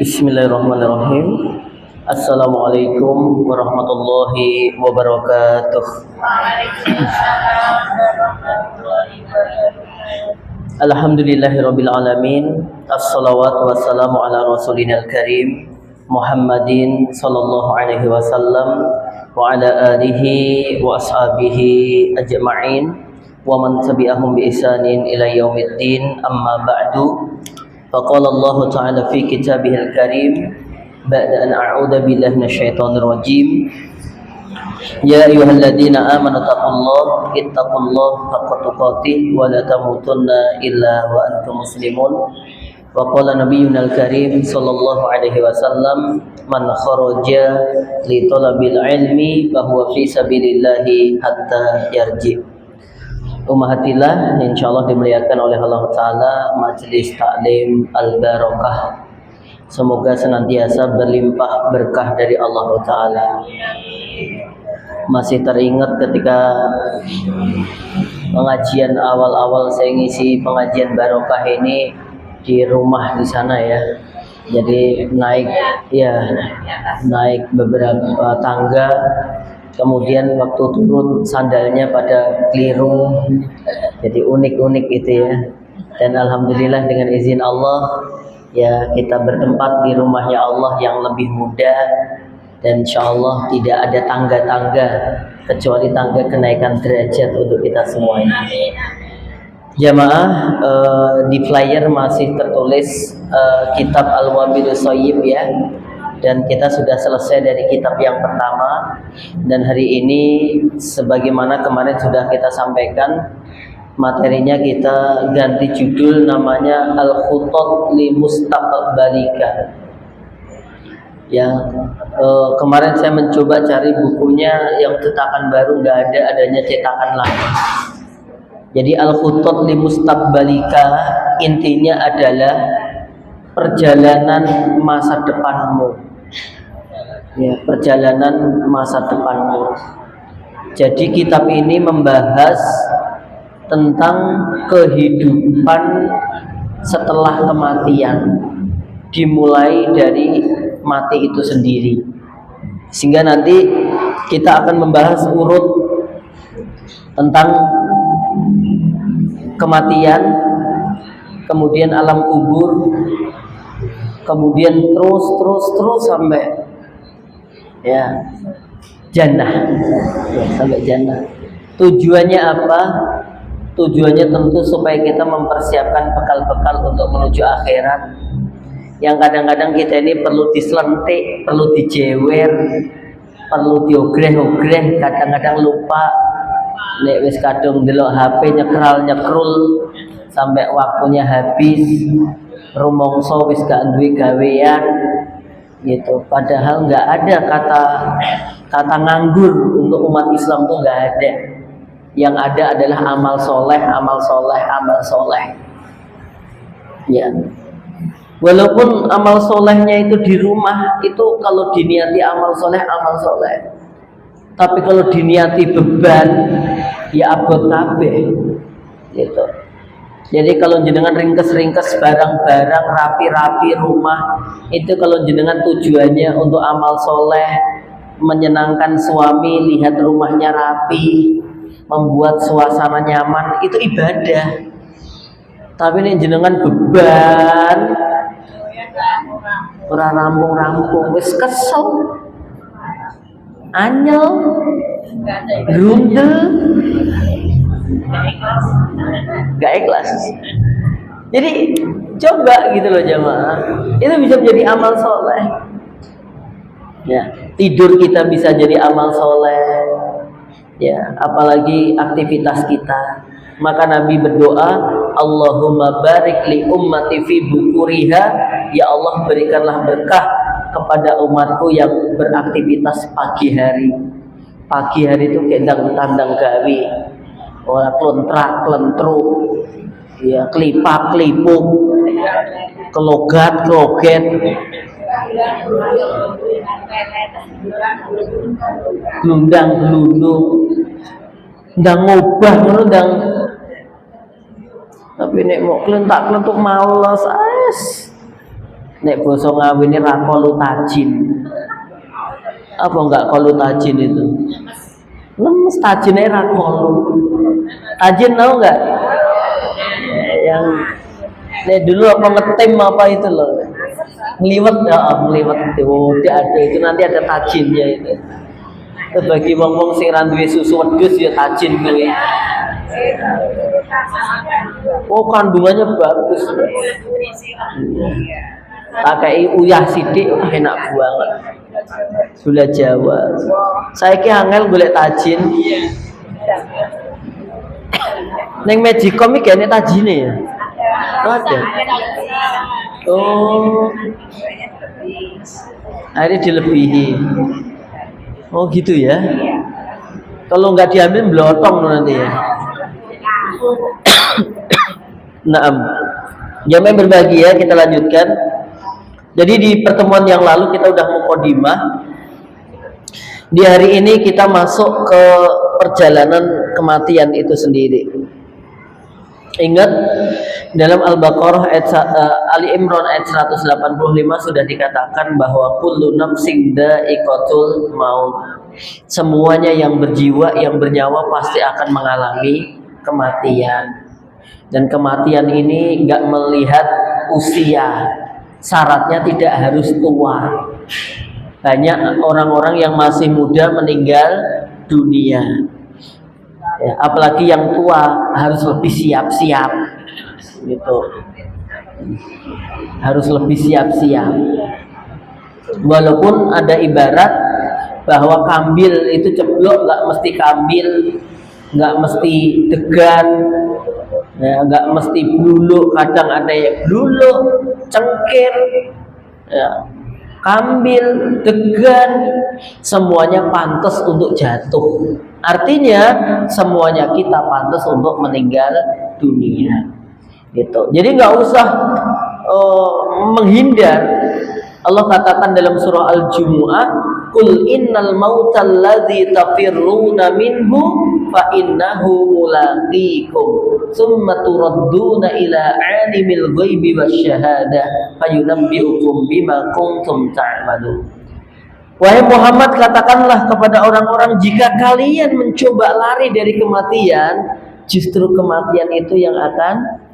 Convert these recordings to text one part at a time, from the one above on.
Bismillahirrahmanirrahim. Assalamualaikum warahmatullahi wabarakatuh. Alhamdulillahirabbil alamin. Assalawatu wassalamu ala rasulina karim Muhammadin sallallahu alaihi wasallam wa ala alihi wa ashabihi ajma'in wa man tabi'ahum bi ihsanin ila yaumiddin. Amma ba'du. Faqala Allah Ta'ala fi kitabihil karim ba'da an a'udzu billahi minasyaitonir rajim. Ya ayyuhalladzina amanu ittaqullaha haqqa tuqatih wa la tamutunna illa wa antum muslimun. Wa qala nabiyyunal karim sallallahu alaihi wasallam man kharaja li talabil ilmi fa huwa fi sabilillahi hatta yarji. Umahatillah, insyaallah dimuliakan oleh Allah Ta'ala, Majelis Taklim Al-Barakah semoga senantiasa berlimpah berkah dari Allah Ta'ala. Masih teringat ketika pengajian awal-awal saya ngisi pengajian barokah ini di rumah di sana ya. Jadi naik beberapa tangga, kemudian waktu turun sandalnya pada keliru, jadi unik-unik itu ya. Dan alhamdulillah dengan izin Allah ya kita bertempat di rumahnya Allah yang lebih mudah, dan insyaallah tidak ada tangga-tangga kecuali tangga kenaikan derajat untuk kita semuanya. Jamaah, di flyer masih tertulis kitab Al-Wabilus Shayyib ya. Dan kita sudah selesai dari kitab yang pertama, dan hari ini sebagaimana kemarin sudah kita sampaikan, materinya kita ganti judul, namanya Al-Khutat li Mustaqbalika. Ya, kemarin saya mencoba cari bukunya yang cetakan baru, nggak ada, adanya cetakan lama. Jadi Al-Khutat li Mustaqbalika intinya adalah perjalanan masa depanmu. Ya, perjalanan masa depanmu. Jadi kitab ini membahas tentang kehidupan setelah kematian, dimulai dari mati itu sendiri. Sehingga nanti kita akan membahas urut tentang kematian, kemudian alam kubur, kemudian terus sampai ya jannah, ya, sampai jannah. Tujuannya apa? Tujuannya tentu supaya kita mempersiapkan bekal-bekal untuk menuju akhirat, yang kadang-kadang kita ini perlu diselentik, perlu dijewer, perlu diogreh-ogreh, kadang-kadang lupa. Nek wis kadung delok HP nyekrul sampai waktunya habis, rumongso wis gak duwe gawean gitu. Padahal nggak ada kata nganggur untuk umat Islam tuh nggak ada. Yang ada adalah amal soleh. Ya, walaupun amal solehnya itu di rumah, itu kalau diniati amal soleh, tapi kalau diniati beban ya abot kabeh gitu. Jadi kalau jenengan ringkes barang-barang, rapi-rapi rumah, itu kalau jenengan tujuannya untuk amal soleh, menyenangkan suami, lihat rumahnya rapi, membuat suasana nyaman, itu ibadah. Tapi ini jenengan beban, ora rampung-rampung, wis kesel, anyel, grundel, gak ikhlas. Jadi coba gitu loh jamaah, itu bisa menjadi amal soleh ya. Tidur kita bisa jadi amal soleh ya, apalagi aktivitas kita. Maka Nabi berdoa, Allahumma barik li ummati fi bukuriha, ya Allah berikanlah berkah kepada umatku yang beraktivitas pagi hari. Pagi hari itu kayak tandang gawe, ora klontrak-klentruk, ya kelipak-kelipuk, kelogat-kloget, glundang-glundung, ndang ngobah ngono ndang. Tapi nek mau klentak-klentuk males, Nek basa Ngawi ini rakolu tajin. Apa enggak kolu tajin itu? Lemes tajinnya rakolu. Tajin tahu enggak? Yang nek dulu apa ngetem apa itu loh. Ngeliwet ya, ngeliwet itu. Ada itu nanti ada tajinnya itu. Itu bagi wong-wong sing ra duwe susu wedhus ya tajin kuwi. Oh kandungannya bagus. Pakai uyah sidik enak banget. Gula Jawa. Saiki angel golek tajin. Ning Magicom iki gene tajine ya. Ada. Oh. Akhirnya dilebihi. Oh gitu ya. Kalau nggak diambil blotong nanti ya. Naam. Jamaah berbahagia, kita lanjutkan. Jadi di pertemuan yang lalu kita udah mukadimah. Di hari ini kita masuk ke perjalanan kematian itu sendiri. Ingat dalam Al-Baqarah ayat Ali Imran ayat 185 sudah dikatakan bahwa kullu nafsin dha'iqatul maut. Semuanya yang berjiwa, yang bernyawa pasti akan mengalami kematian. Dan kematian ini enggak melihat usia. Syaratnya tidak harus tua. Banyak orang-orang yang masih muda meninggal dunia. Ya, apalagi yang tua harus lebih siap-siap gitu. Harus lebih siap-siap. Walaupun ada ibarat bahwa kambil itu ceblok, nggak mesti kambil, nggak mesti degan, ya, nggak mesti bluluk. Kadang ada yang bluluk, cengkir, ya, kambil, degan, semuanya pantas untuk jatuh. Artinya semuanya kita pantas untuk meninggal dunia. Gitu. Jadi nggak usah menghindar. Allah katakan dalam surah Al-Jumu'ah, "Qul innal mautal ladzi tafirruna minhu fa innahu mulaqikum, tsumma turadduna ila 'alimil ghaibi wasyahadah fayunabbi'ukum bima kuntum ta'malun." Wahai Muhammad, katakanlah kepada orang-orang, jika kalian mencoba lari dari kematian, justru kematian itu yang akan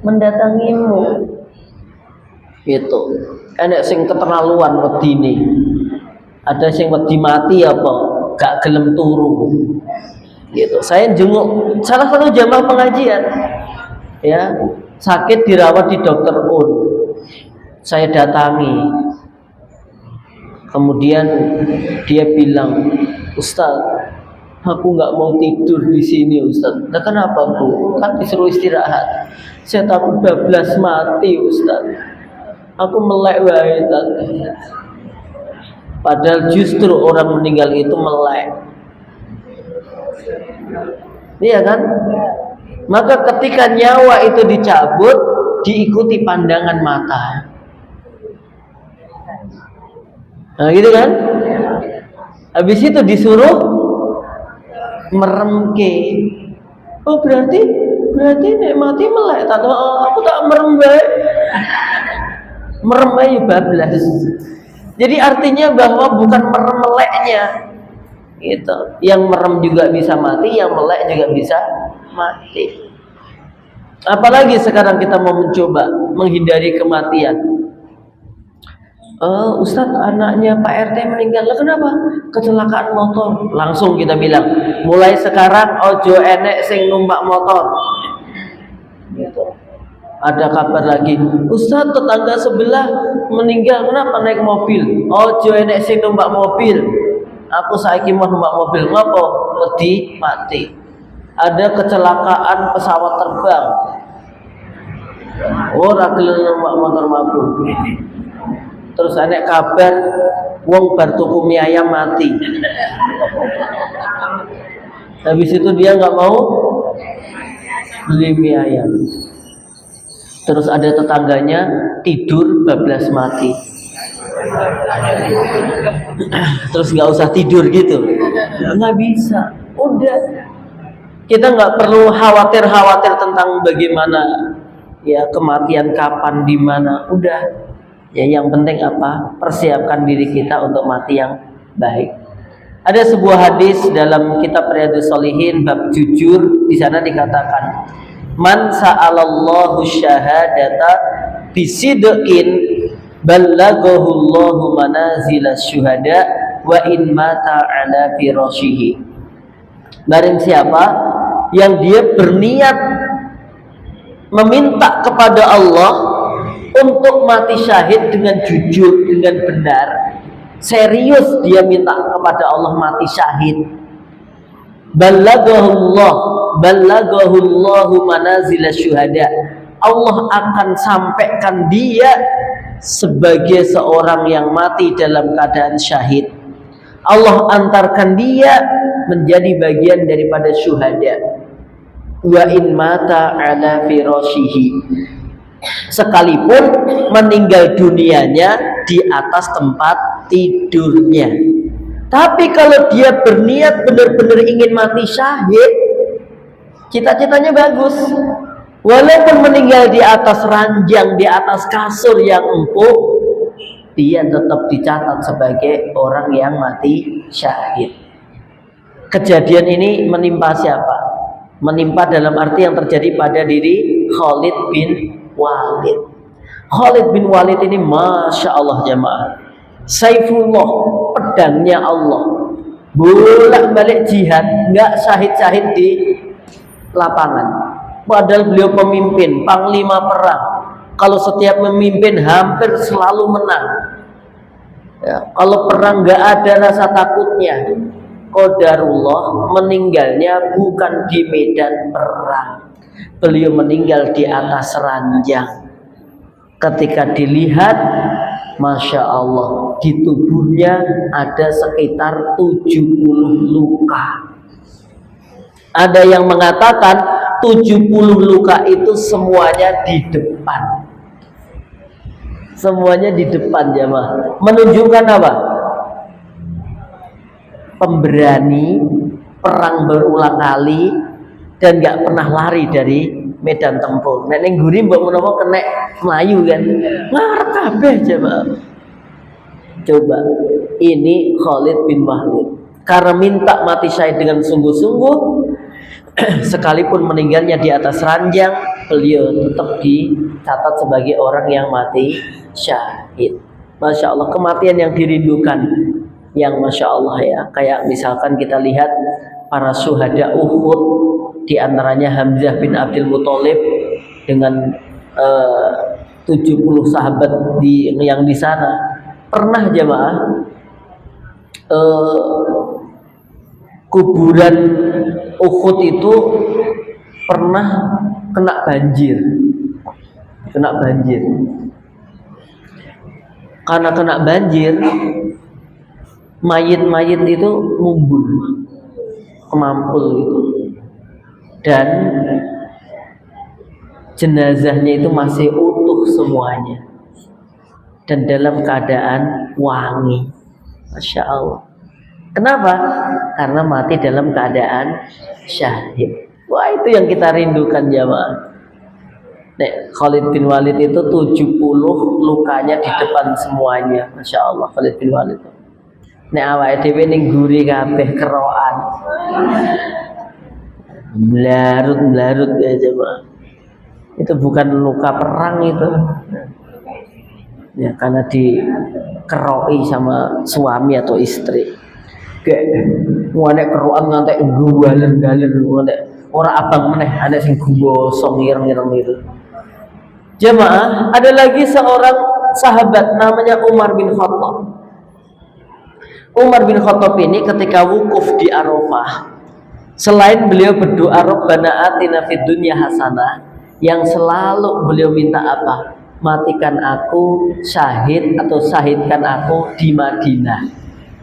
mendatangimu. Gitu. Enek sing keterlaluan wedine. Ada sing wedi mati apa? Gak gelem turu. Gitu. Saya jenguk salah satu jamaah pengajian. Ya, sakit dirawat di Dokter Un. Saya datangi. Kemudian dia bilang, "Ustaz, aku nggak mau tidur di sini, Ustaz." Nah, kenapa, Bu? Kan disuruh istirahat. Saya takut bablas mati, Ustaz. Aku melek wae, Ustaz. Padahal justru orang meninggal itu melek. Iya kan? Maka ketika nyawa itu dicabut, diikuti pandangan mata. Nah gitu kan? Habis itu disuruh meremke. Oh berarti nek mati melek. Aku tak merem bae. Merem aja bablas. Jadi artinya bahwa bukan merem meleknya. Gitu. Yang merem juga bisa mati, yang melek juga bisa mati. Apalagi sekarang kita mau mencoba menghindari kematian. Ustadz, anaknya Pak RT meninggal. Lah kenapa? Kecelakaan motor. Langsung kita bilang, mulai sekarang ojo enek sing numpak motor. Gitu. Ada kabar lagi, Ustadz tetangga sebelah meninggal, kenapa naik mobil? Ojo enek sing numpak mobil. Aku saiki mau numpak mobil. Ngapa? Wedi mati. Ada kecelakaan pesawat terbang. Ora gelem numpak motor mabuk. Terus ada kabar wong bar tuku mie ayam mati. Habis itu dia nggak mau beli mie ayam. Terus ada tetangganya tidur bablas mati. Terus nggak usah tidur gitu. Nggak bisa. Udah. Kita nggak perlu khawatir tentang bagaimana ya kematian kapan di mana. Udah. Ya, yang penting apa? Persiapkan diri kita untuk mati yang baik. Ada sebuah hadis dalam kitab Riyadhus Shalihin bab jujur, di sana dikatakan, "Man sa'alallahu syahadata bisidqin ballaghahu Allahu manazilas syuhada wa in mata ala firashihi." Barang siapa yang dia berniat meminta kepada Allah untuk mati syahid dengan jujur, dengan benar, serius dia minta kepada Allah mati syahid, ballagahullahu manazil syuhada, Allah akan sampaikan dia sebagai seorang yang mati dalam keadaan syahid. Allah antarkan dia menjadi bagian daripada syuhada. Wa in mata ala firashihi, sekalipun meninggal dunianya di atas tempat tidurnya. Tapi kalau dia berniat benar-benar ingin mati syahid, cita-citanya bagus, walaupun meninggal di atas ranjang, di atas kasur yang empuk, dia tetap dicatat sebagai orang yang mati syahid. Kejadian ini menimpa siapa? Menimpa dalam arti yang terjadi pada diri Khalid bin Walid. Khalid bin Walid ini Masya Allah jamaah, Saifullah, pedangnya Allah, bolak-balik jihad, nggak syahid-syahid di lapangan. Padahal beliau pemimpin, panglima perang. Kalau setiap memimpin hampir selalu menang. Ya, kalau perang nggak ada rasa takutnya. Qadarullah meninggalnya bukan di medan perang. Beliau meninggal di atas ranjang. Ketika dilihat, Masya Allah, di tubuhnya ada sekitar 70 luka. Ada yang mengatakan 70 luka itu semuanya di depan. Semuanya di depan jamaah. Menunjukkan apa? Pemberani, perang berulang kali, dan gak pernah lari dari medan tempur. Nek ning guri mbok menawa kena mlayu kan. Ngarep kabeh jamaah. Coba, ini Khalid bin Walid. Karena minta mati syahid dengan sungguh-sungguh, sekalipun meninggalnya di atas ranjang, beliau tetap dicatat sebagai orang yang mati syahid. Masya Allah, kematian yang dirindukan, yang Masya Allah ya. Kayak misalkan kita lihat para syuhada Uhud, di antaranya Hamzah bin Abdul Muthalib dengan 70 sahabat yang di sana. Pernah jamaah kuburan Uhud itu pernah kena banjir. Karena kena banjir, mayit-mayit itu ngumpul, kemampul itu, dan jenazahnya itu masih utuh semuanya dan dalam keadaan wangi. Masya Allah. Kenapa? Karena mati dalam keadaan syahid. Wah, itu yang kita rindukan jamaah. Nek Khalid bin Walid itu 70 lukanya di depan semuanya. Masya Allah, Khalid bin Walid. Nek awake dhewe ning guri kabeh kerokan. Blarut ya jemaah. Itu bukan luka perang itu. Ya, karena dikeroki sama suami atau istri. Kayak ngene kerokan ngantek galen-galen ngene. Ora abang meneh, ana sing gosong ireng-ireng itu. Jemaah, ada lagi seorang sahabat namanya Umar bin Khattab. Umar bin Khattab ini ketika wukuf di Arafah, selain beliau berdoa Rabbana atina fid dunya hasanah, yang selalu beliau minta apa? Matikan aku syahid atau syahidkan aku di Madinah.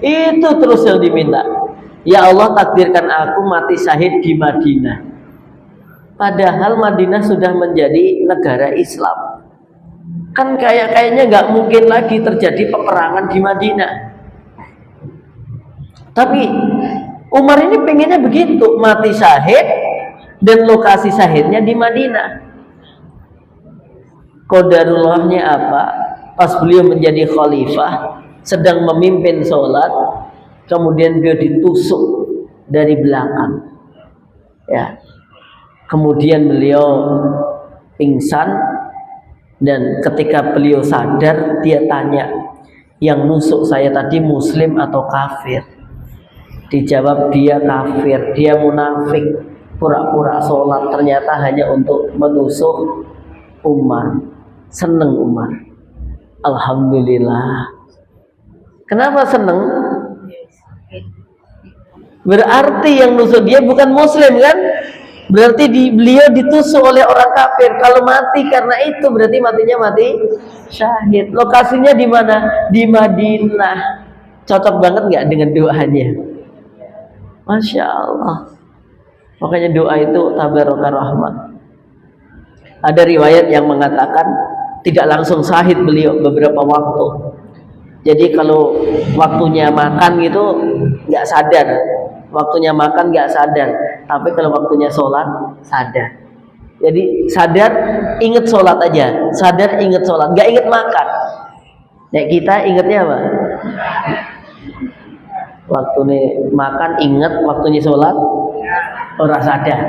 Itu terus yang diminta. Ya Allah, takdirkan aku mati syahid di Madinah. Padahal Madinah sudah menjadi negara Islam. Kan kayaknya nggak mungkin lagi terjadi peperangan di Madinah. Tapi Umar ini pengennya begitu, mati syahid dan lokasi syahidnya di Madinah. Qadarullahnya apa? pas beliau menjadi khalifah, sedang memimpin sholat, kemudian beliau ditusuk dari belakang. Ya, kemudian beliau pingsan, dan ketika beliau sadar, dia tanya, yang nusuk saya tadi muslim atau kafir? Dijawab, dia kafir, dia munafik, pura-pura sholat, ternyata hanya untuk menusuk Umar. Seneng Umar, alhamdulillah. Kenapa seneng? Berarti yang nusuk dia bukan muslim kan? Berarti beliau ditusuk oleh orang kafir. Kalau mati karena itu berarti matinya mati syahid. Lokasinya di mana? Di Madinah. Cocok banget nggak dengan doanya? Masya Allah. Makanya doa itu tabaraka rahmat. Ada riwayat yang mengatakan tidak langsung syahid beliau beberapa waktu. Jadi kalau waktunya makan gitu nggak sadar. Waktunya makan nggak sadar, tapi kalau waktunya sholat sadar. Jadi sadar, inget sholat aja, sadar inget sholat, nggak inget makan. Nek kita ingetnya apa? Waktunya makan inget, waktunya sholat orang sadar.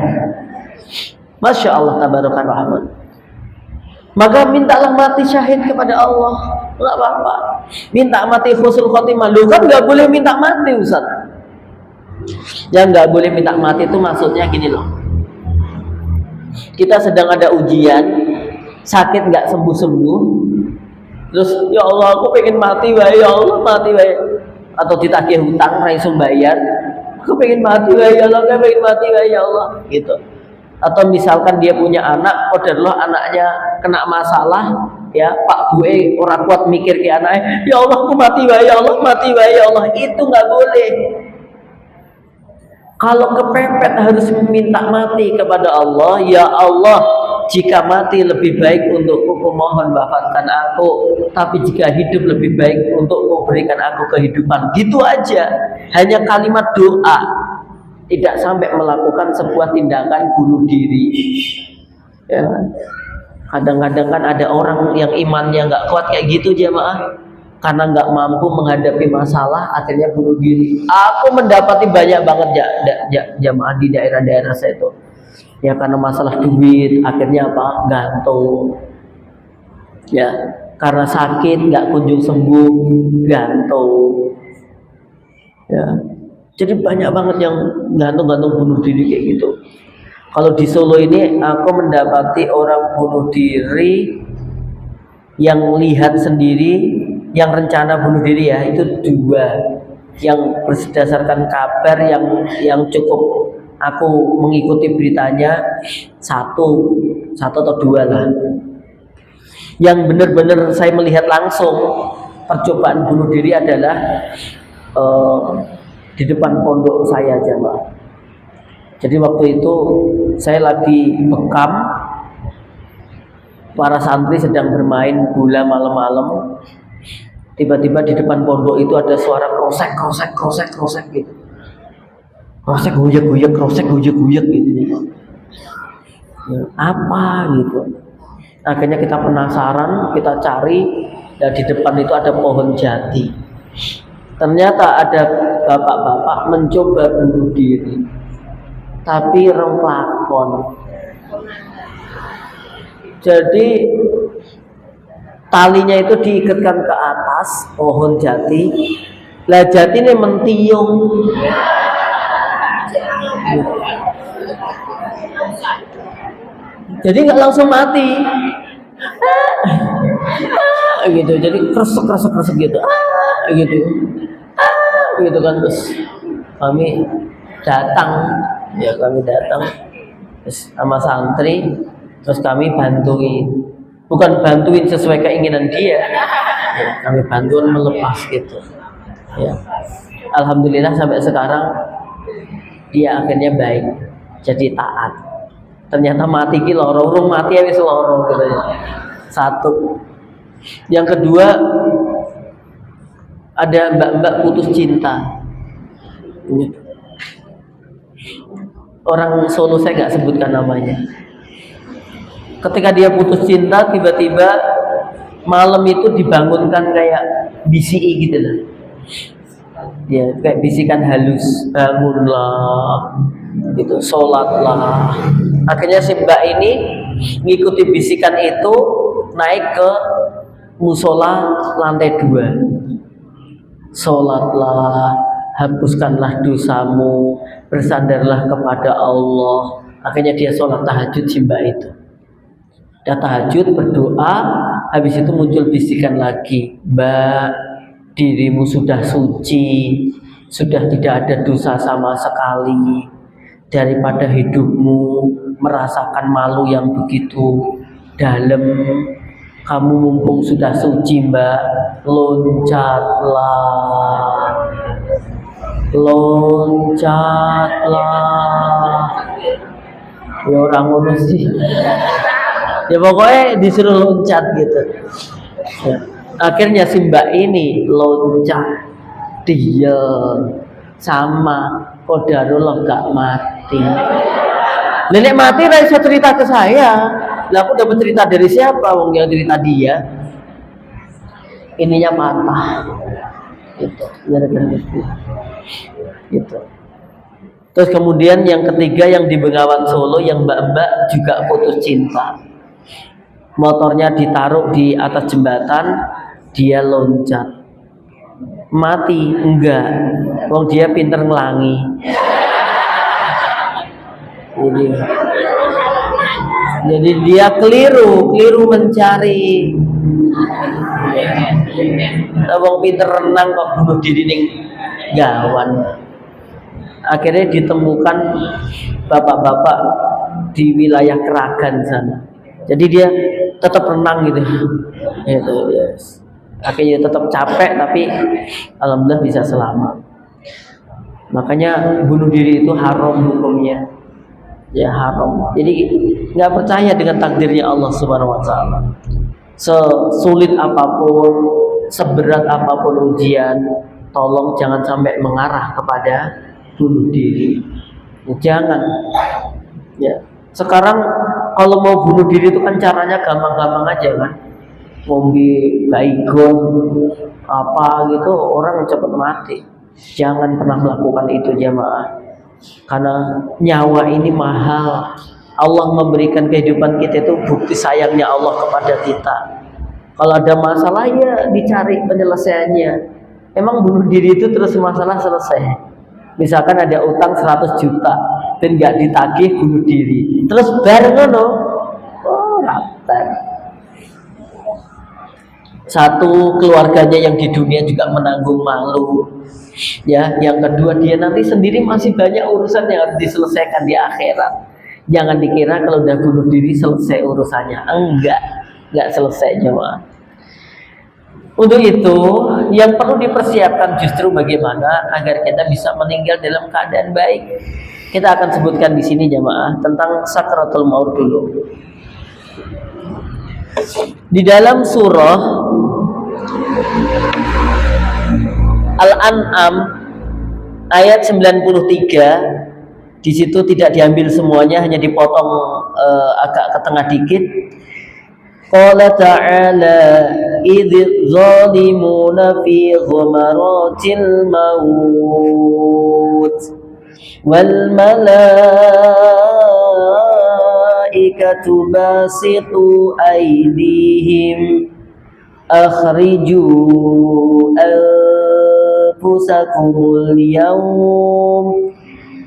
Masya Allah tabaraka rahman. Maka mintalah mati syahid kepada Allah, nggak apa-apa. Minta mati husnul khotimah, lu kan nggak boleh minta mati Ustaz. Yang nggak boleh minta mati itu maksudnya gini loh, kita sedang ada ujian, sakit nggak sembuh-sembuh, terus ya Allah aku pengen mati wae, ya Allah mati wae, atau ditagih hutang raiso bayar, aku pengen mati wae ya Allah, aku pengen mati wae ya Allah gitu. Atau misalkan dia punya anak, qadarullah anaknya kena masalah, ya Pak gue orang kuat mikir ke anaknya, ya Allah aku mati wae ya Allah, mati wae ya Allah, itu nggak boleh. Kalau kepepet harus meminta mati kepada Allah, ya Allah, jika mati lebih baik untukku, kumohon wafatkan aku, tapi jika hidup lebih baik untukku, berikan aku kehidupan. Gitu aja, hanya kalimat doa, tidak sampai melakukan sebuah tindakan bunuh diri. Ya. Kadang-kadang kan ada orang yang imannya nggak kuat kayak gitu jamaah, karena nggak mampu menghadapi masalah akhirnya bunuh diri. Aku mendapati banyak banget jamaah di daerah-daerah saya itu, ya karena masalah duit akhirnya apa, gantung, ya karena sakit nggak kunjung sembuh, gantung, ya. Jadi banyak banget yang gantung-gantung bunuh diri kayak gitu. Kalau di Solo ini aku mendapati orang bunuh diri yang lihat sendiri, yang rencana bunuh diri ya, itu 2. Yang berdasarkan kabar yang cukup aku mengikuti beritanya, satu atau 2 lah. Yang benar-benar saya melihat langsung percobaan bunuh diri adalah di depan pondok saya jamaah. Jadi waktu itu saya lagi bekam, para santri sedang bermain bola malam-malam. Tiba-tiba di depan pondok itu ada suara krosek gitu. Krosek guyek gitu. Ya, apa gitu. Akhirnya kita penasaran, kita cari, dan di depan itu ada pohon jati. Ternyata ada bapak-bapak mencoba bunuh diri, tapi rempakon. Jadi talinya itu diikatkan ke atas pohon jati. Lah jati ini mentiung. Jadi nggak langsung mati. Gitu. Jadi kresek gitu. Gitu. Gitu kan, terus kami datang terus sama santri, terus kami bantuin, bukan bantuin sesuai keinginan dia, ya, kami bantuin melepas gitu, ya. Alhamdulillah sampai sekarang dia akhirnya baik, jadi taat. Ternyata mati ki loro, urung mati ya wis loro gitu ya. 1. Yang kedua, ada mbak-mbak putus cinta. Orang Solo saya nggak sebutkan namanya. Ketika dia putus cinta, tiba-tiba malam itu dibangunkan kayak BCI gitu loh. Ya, kayak bisikan halus, bangunlah, gitu, sholatlah. Akhirnya si mbak ini ngikuti bisikan itu, naik ke musola lantai 2. Sholatlah, hapuskanlah dosamu, bersandarlah kepada Allah. Akhirnya dia sholat tahajud si mbak itu. Dia tahajud, berdoa, habis itu muncul bisikan lagi, Mbak, dirimu sudah suci, sudah tidak ada dosa sama sekali. Daripada hidupmu merasakan malu yang begitu dalam, kamu mumpung sudah suci Mbak, loncatlah. Ya orang ngono sih. Ya pokoknya disuruh loncat gitu. Ya. Akhirnya si mbak ini loncat, dia sama qadarullah gak mati. Nenek mati bisa cerita ke saya. Lah aku dapat cerita dari siapa? Wong yang cerita dia. Ininya patah. Gitu. Gitu. Terus kemudian yang ketiga yang di Bengawan Solo, yang mbak-mbak juga putus cinta. Motornya ditaruh di atas jembatan, dia loncat. Mati? Enggak. Wong dia pinter ngelangi. Jadi dia keliru mencari. Wong pinter renang kok bunuh diri ning gawan. Akhirnya ditemukan bapak-bapak di wilayah Keragan sana. Jadi dia tetap renang gitu. Itu yes. Akhirnya tetap capek tapi alhamdulillah bisa selamat. Makanya bunuh diri itu haram hukumnya. Ya haram. Jadi nggak percaya dengan takdirnya Allah Subhanahu Wa Taala. Sesulit apapun, seberat apapun ujian, tolong jangan sampai mengarah kepada bunuh diri. Jangan. Ya. Sekarang kalau mau bunuh diri itu kan caranya gampang-gampang aja kan. Ngombe baygon apa gitu orang cepat mati. Jangan pernah melakukan itu jamaah. Karena nyawa ini mahal. Allah memberikan kehidupan kita itu bukti sayangnya Allah kepada kita. Kalau ada masalah ya dicari penyelesaiannya. Emang bunuh diri itu terus masalah selesai? Misalkan ada utang 100 juta dan nggak ditagih, bunuh diri. Terus bareng ngono, rapat. Satu, keluarganya yang di dunia juga menanggung malu. Ya, yang kedua dia nanti sendiri masih banyak urusan yang harus diselesaikan di akhirat. Jangan dikira kalau udah bunuh diri selesai urusannya. Enggak selesai jemaah. Untuk itu, yang perlu dipersiapkan justru bagaimana agar kita bisa meninggal dalam keadaan baik. Kita akan sebutkan di sini jamaah tentang sakratul maut dulu. Di dalam surah Al-An'am ayat 93, di situ tidak diambil semuanya, hanya dipotong agak ke tengah dikit. Qala ta'ala idh zalimuna fi ghumaratil maut wal malaikatu basitu aydihim akhriju anfusakumul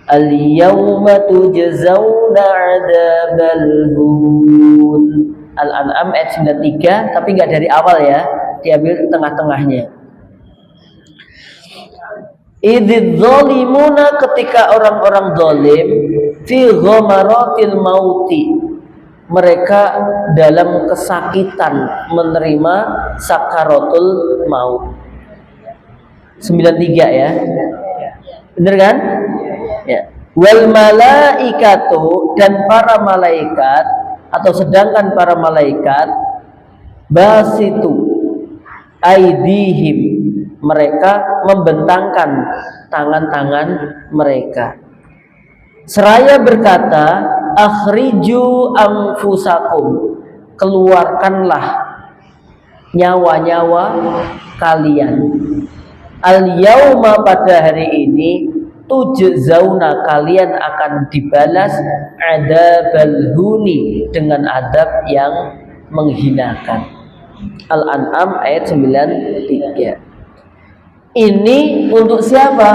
al-yawma tujzauna 'adzabal hun. Al-An'am ayat 93, tapi nggak dari awal ya, diambil tengah-tengahnya. Idzal zalimuna, ketika orang-orang zalim, fi ghamaratil mauti, mereka dalam kesakitan menerima sakaratul maut. 93 ya. Bener kan? Ya. Wal malaikatu, dan para malaikat, atau sedangkan para malaikat basitu aidihim, mereka membentangkan tangan-tangan mereka seraya berkata akhriju anfusakum, keluarkanlah nyawa-nyawa kalian. Al-yauma, pada hari ini, tujzauna, kalian akan dibalas adzabal huni, dengan adab yang menghinakan. Al-An'am ayat 93. Ini untuk siapa?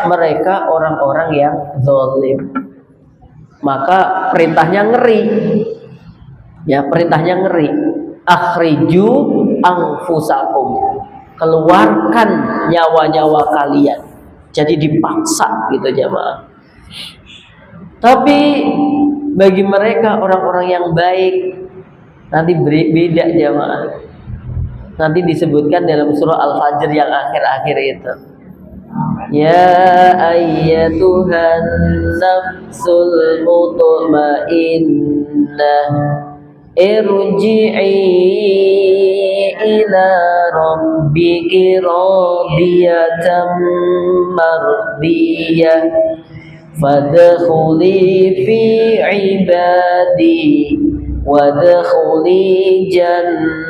Mereka orang-orang yang zalim. Maka perintahnya ngeri. Ya, perintahnya ngeri. Akhriju anfusakum, keluarkan nyawa-nyawa kalian. Jadi dipaksa gitu jamaah. Tapi bagi mereka orang-orang yang baik nanti beda jamaah. Nanti disebutkan dalam surah Al-Fajr yang akhir-akhir itu. Ya ayyatuhan nafsul mutmainnah, irji'i ila rabbiki radiyatan mardiyah, fadkhuli fi ibadi wadkhuli jannati.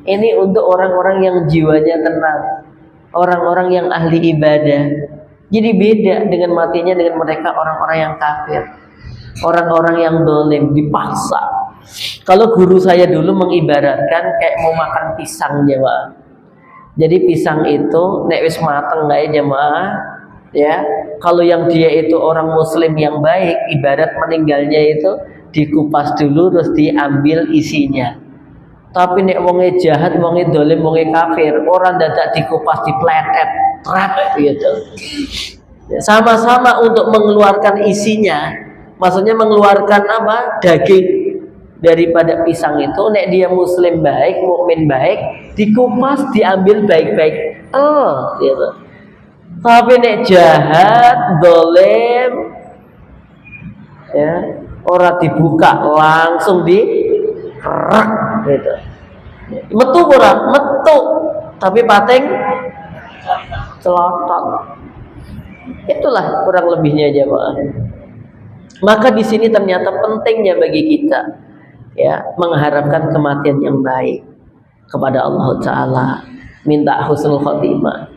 Ini untuk orang-orang yang jiwanya tenang, orang-orang yang ahli ibadah. Jadi beda dengan matinya dengan mereka orang-orang yang kafir, orang-orang yang dolim, dipaksa. Kalau guru saya dulu mengibaratkan kayak mau makan pisang jemaah. Jadi pisang itu nek wis mateng nggak ya jemaah, ya. Kalau yang dia itu orang muslim yang baik, ibarat meninggalnya itu dikupas dulu terus diambil isinya. Tapi nek wonge jahat, wonge dolim, wonge kafir, orang dadak dikupas, dipletet, trat gitu. Sama-sama untuk mengeluarkan isinya, maksudnya mengeluarkan apa? Daging daripada pisang itu. Nek dia muslim baik, mukmin baik, dikupas, diambil baik-baik. Gitu. Tapi nek jahat, dolim, ya, orang dibuka langsung kerak gitu. Metu ora? Metu. Tapi pating celotot. Itulah kurang lebihnya jemaah. Maka di sini ternyata pentingnya bagi kita ya mengharapkan kematian yang baik kepada Allah Ta'ala, minta husnul khotimah.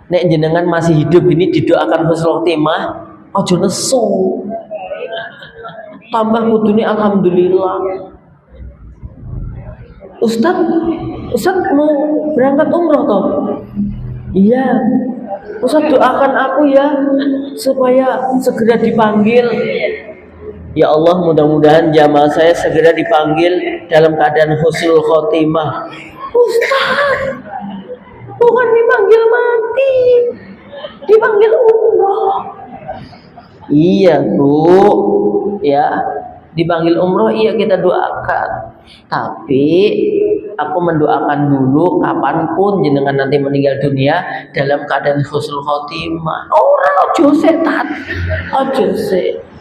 Nek jenengan masih hidup ini didoakan husnul khotimah, ojo nesu. Tambah kudune alhamdulillah. Ustaz mau berangkat umroh toh? Iya. Ustaz doakan aku ya supaya segera dipanggil. Ya Allah, mudah-mudahan jamaah saya segera dipanggil dalam keadaan husnul khotimah. Ustaz, bukan dipanggil mati, dipanggil umroh. Iya Bu, ya dipanggil umroh, iya kita doakan. Tapi aku mendoakan dulu kapanpun jenengan nanti meninggal dunia dalam keadaan husnul khotimah. Orang ojo setan, ojo se.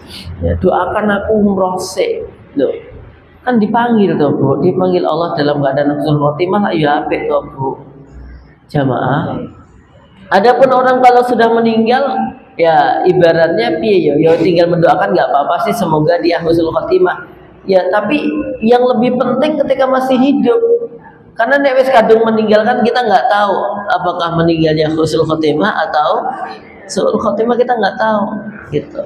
Ya, doakan aku umroh se. Loh, kan dipanggil toh Bu, dipanggil Allah dalam keadaan husnul khotimah lah ya apik toh Bu. Jamaah. Adapun orang kalau sudah meninggal ya ibaratnya piye ya tinggal mendoakan nggak apa-apa sih, semoga dia husnul khotimah. Ya, tapi yang lebih penting ketika masih hidup. Karena nek wis kadung meninggal kan kita nggak tahu apakah meninggalnya husnul khotimah atau suul khotimah, kita nggak tahu gitu.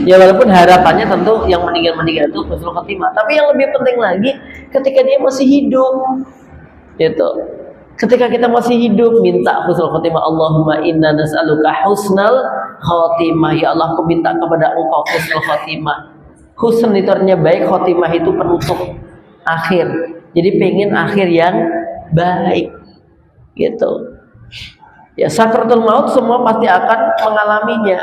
Ya walaupun harapannya tentu yang meninggal itu husnul khotimah, tapi yang lebih penting lagi ketika dia masih hidup. Gitu. Ketika kita masih hidup minta husnul khotimah. Allahumma inna nas'aluka husnal khotimah. Ya Allah, aku minta kepada Engkau husnul khotimah. Husn itu artinya baik, khotimah itu penutup akhir. Jadi pengen akhir yang baik. Gitu. Ya, sakratul maut semua pasti akan mengalaminya.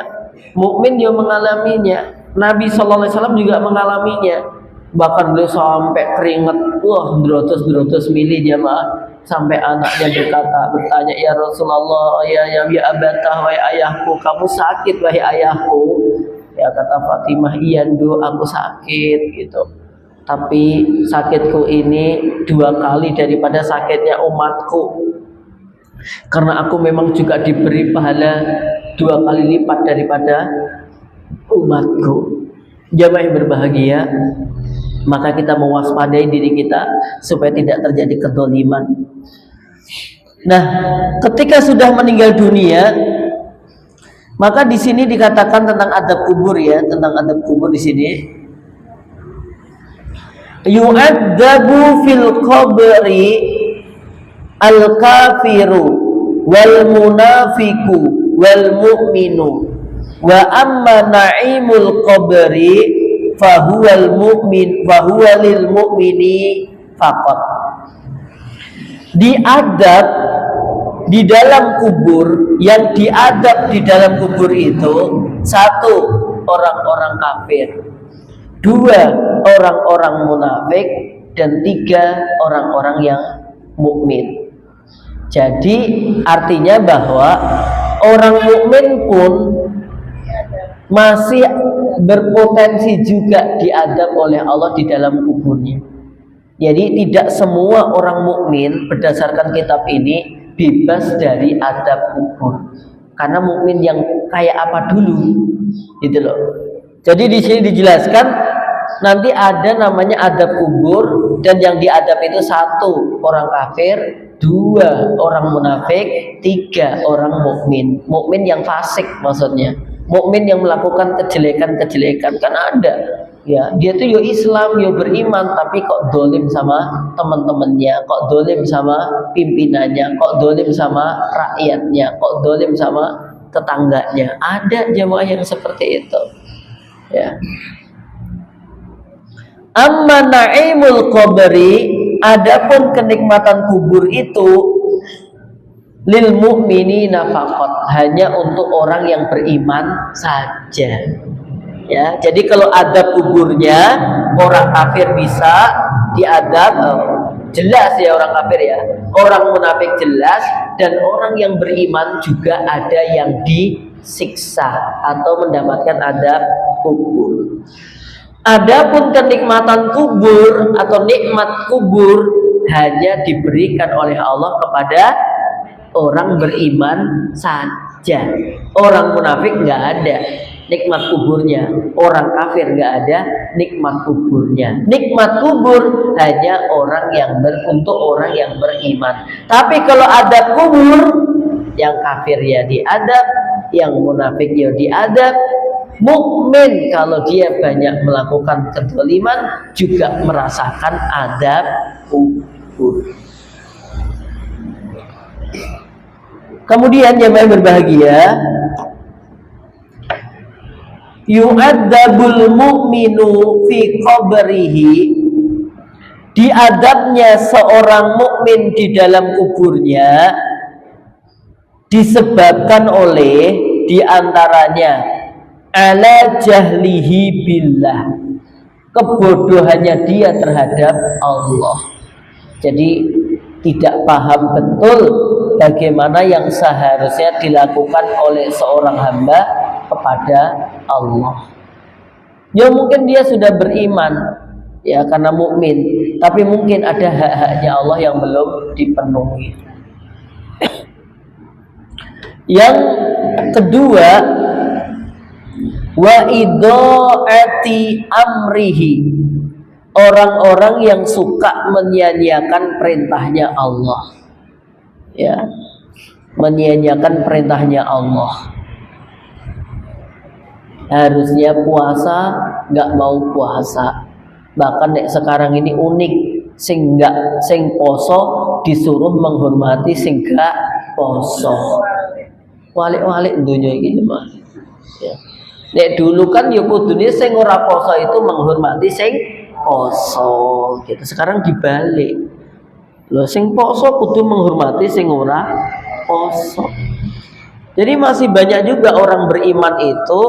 Mukmin juga mengalaminya. Nabi SAW juga mengalaminya. Bahkan beliau sampai keringat, wah berotos mili jamaah. Sampai anaknya bertanya, ya Rasulullah, ya abatah, wahai ayahku, kamu sakit wahai ayahku. Ya kata Fatimah, iya Ndu, aku sakit gitu. Tapi sakitku ini 2 kali daripada sakitnya umatku. Karena aku memang juga diberi pahala 2 kali lipat daripada umatku. Jamaah yang berbahagia, Maka kita mewaspadai diri kita supaya tidak terjadi kedzaliman. Nah, ketika sudah meninggal dunia, maka di sini dikatakan tentang adab kubur ya, tentang adab kubur di sini. Yu'adzabu fil qabri al-kafiru wal munafiqu wal mu'minu wa amma na'imul qabri fahuwal mu'min fahuwalil mu'mini faqat. Diadab di dalam kubur, yang diadab di dalam kubur itu satu, orang-orang kafir, dua, orang-orang munafik, dan tiga, orang-orang yang mukmin. Jadi artinya bahwa orang mukmin pun masih berpotensi juga diadab oleh Allah di dalam kuburnya. Jadi tidak semua orang mukmin berdasarkan kitab ini bebas dari adab kubur. Karena mukmin yang kayak apa dulu, gitu loh. Jadi di sini dijelaskan nanti ada namanya adab kubur, dan yang diadab itu satu, orang kafir, dua, orang munafik, tiga, orang mukmin. Mukmin yang fasik maksudnya. Mukmin yang melakukan kejelekan-kejelekan kan ada. Ya, dia tuh yo Islam, yo beriman, tapi kok dolim sama teman-temannya, kok dolim sama pimpinannya, kok dolim sama rakyatnya, kok dolim sama tetangganya. Ada jemaah yang seperti itu. Ya. Amma na'imul qabri, adapun kenikmatan kubur itu lil mu'minina faqat, hanya untuk orang yang beriman saja. Ya, jadi kalau adab kuburnya orang kafir bisa diadab, jelas ya orang kafir ya, orang munafik jelas, dan orang yang beriman juga ada yang disiksa atau mendapatkan adab kubur. Adapun kenikmatan kubur atau nikmat kubur hanya diberikan oleh Allah kepada orang beriman saja. Orang munafik nggak ada nikmat kuburnya, orang kafir nggak ada nikmat kuburnya. Nikmat kubur hanya orang yang untuk orang yang beriman. Tapi kalau adab kubur, yang kafir ya diadab, yang munafik ya diadab. Mukmin kalau dia banyak melakukan kezaliman juga merasakan adab kubur. Kemudian jemaah berbahagia, yu'adzabul mu'minu fi qabrihi, diadabnya seorang mukmin di dalam kuburnya disebabkan oleh diantaranya ala jahlihi billah, kebodohannya dia terhadap Allah. Jadi tidak paham betul bagaimana yang seharusnya dilakukan oleh seorang hamba kepada Allah. Ya mungkin dia sudah beriman ya karena mukmin, tapi mungkin ada hak-haknya Allah yang belum dipenuhi. Yang kedua, wa idhaati amrihi, orang-orang yang suka menyia-nyiakan perintahnya Allah. Ya, menyia-nyiakan perintahnya Allah. Harusnya puasa nggak mau puasa. Bahkan sekarang ini unik, sing poso disuruh menghormati sing gak poso. Walik-walik dunia ini mah. Ya. Nek dulu kan ya kudune sing ora poso itu menghormati sing poso gitu. Sekarang dibalik. Loh sing poso kudu menghormati sing ora poso. Jadi masih banyak juga orang beriman itu,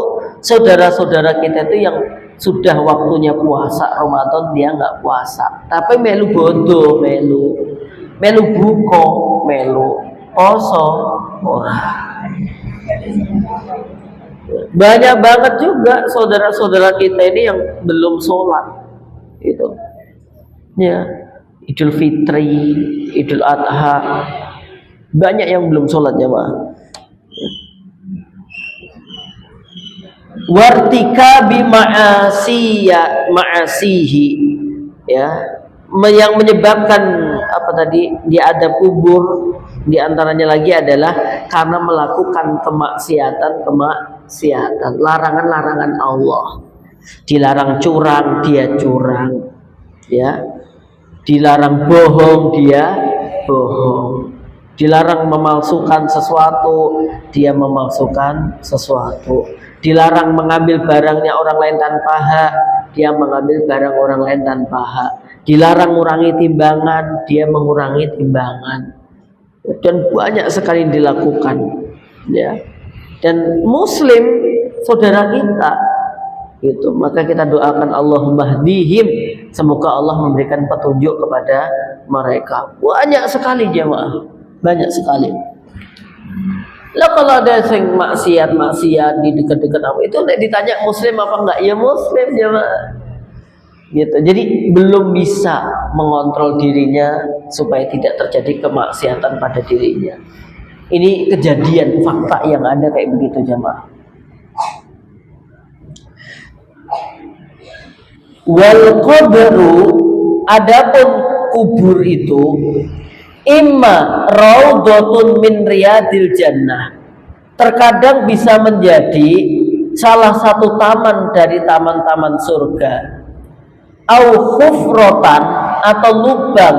saudara-saudara kita itu yang sudah waktunya puasa Ramadan dia nggak puasa, tapi melu bodoh, melu buko, melu poso ora. Banyak banget juga saudara-saudara kita ini yang belum sholat itu ya, Idul Fitri, Idul Adha, banyak yang belum sholat ya Pak. Wartika bi ma'asihi, ya, yang menyebabkan apa tadi di adab kubur di antaranya lagi adalah karena melakukan kemaksiatan, larangan-larangan Allah. Dilarang curang, dia curang, ya. Dilarang bohong, dia bohong. Dilarang memalsukan sesuatu, dia memalsukan sesuatu. Dilarang mengambil barangnya orang lain tanpa hak, dia mengambil barang orang lain tanpa hak. Dilarang mengurangi timbangan, dia mengurangi timbangan. Dan banyak sekali yang dilakukan, ya. Dan Muslim saudara kita, gitu. Maka kita doakan Allahumma hdihim, semoga Allah memberikan petunjuk kepada mereka. Banyak sekali jemaah, banyak sekali. Lah kalau ada yang maksiat di dekat-dekat apa itu ditanya Muslim apa enggak, ya Muslim jemaah. Gitu. Jadi belum bisa mengontrol dirinya supaya tidak terjadi kemaksiatan pada dirinya. Ini kejadian fakta yang ada kayak begitu jemaah. Wal qabru, adapun kubur itu imma raudhatun min riyadil jannah, terkadang bisa menjadi salah satu taman dari taman-taman surga, au khufratan, atau lubang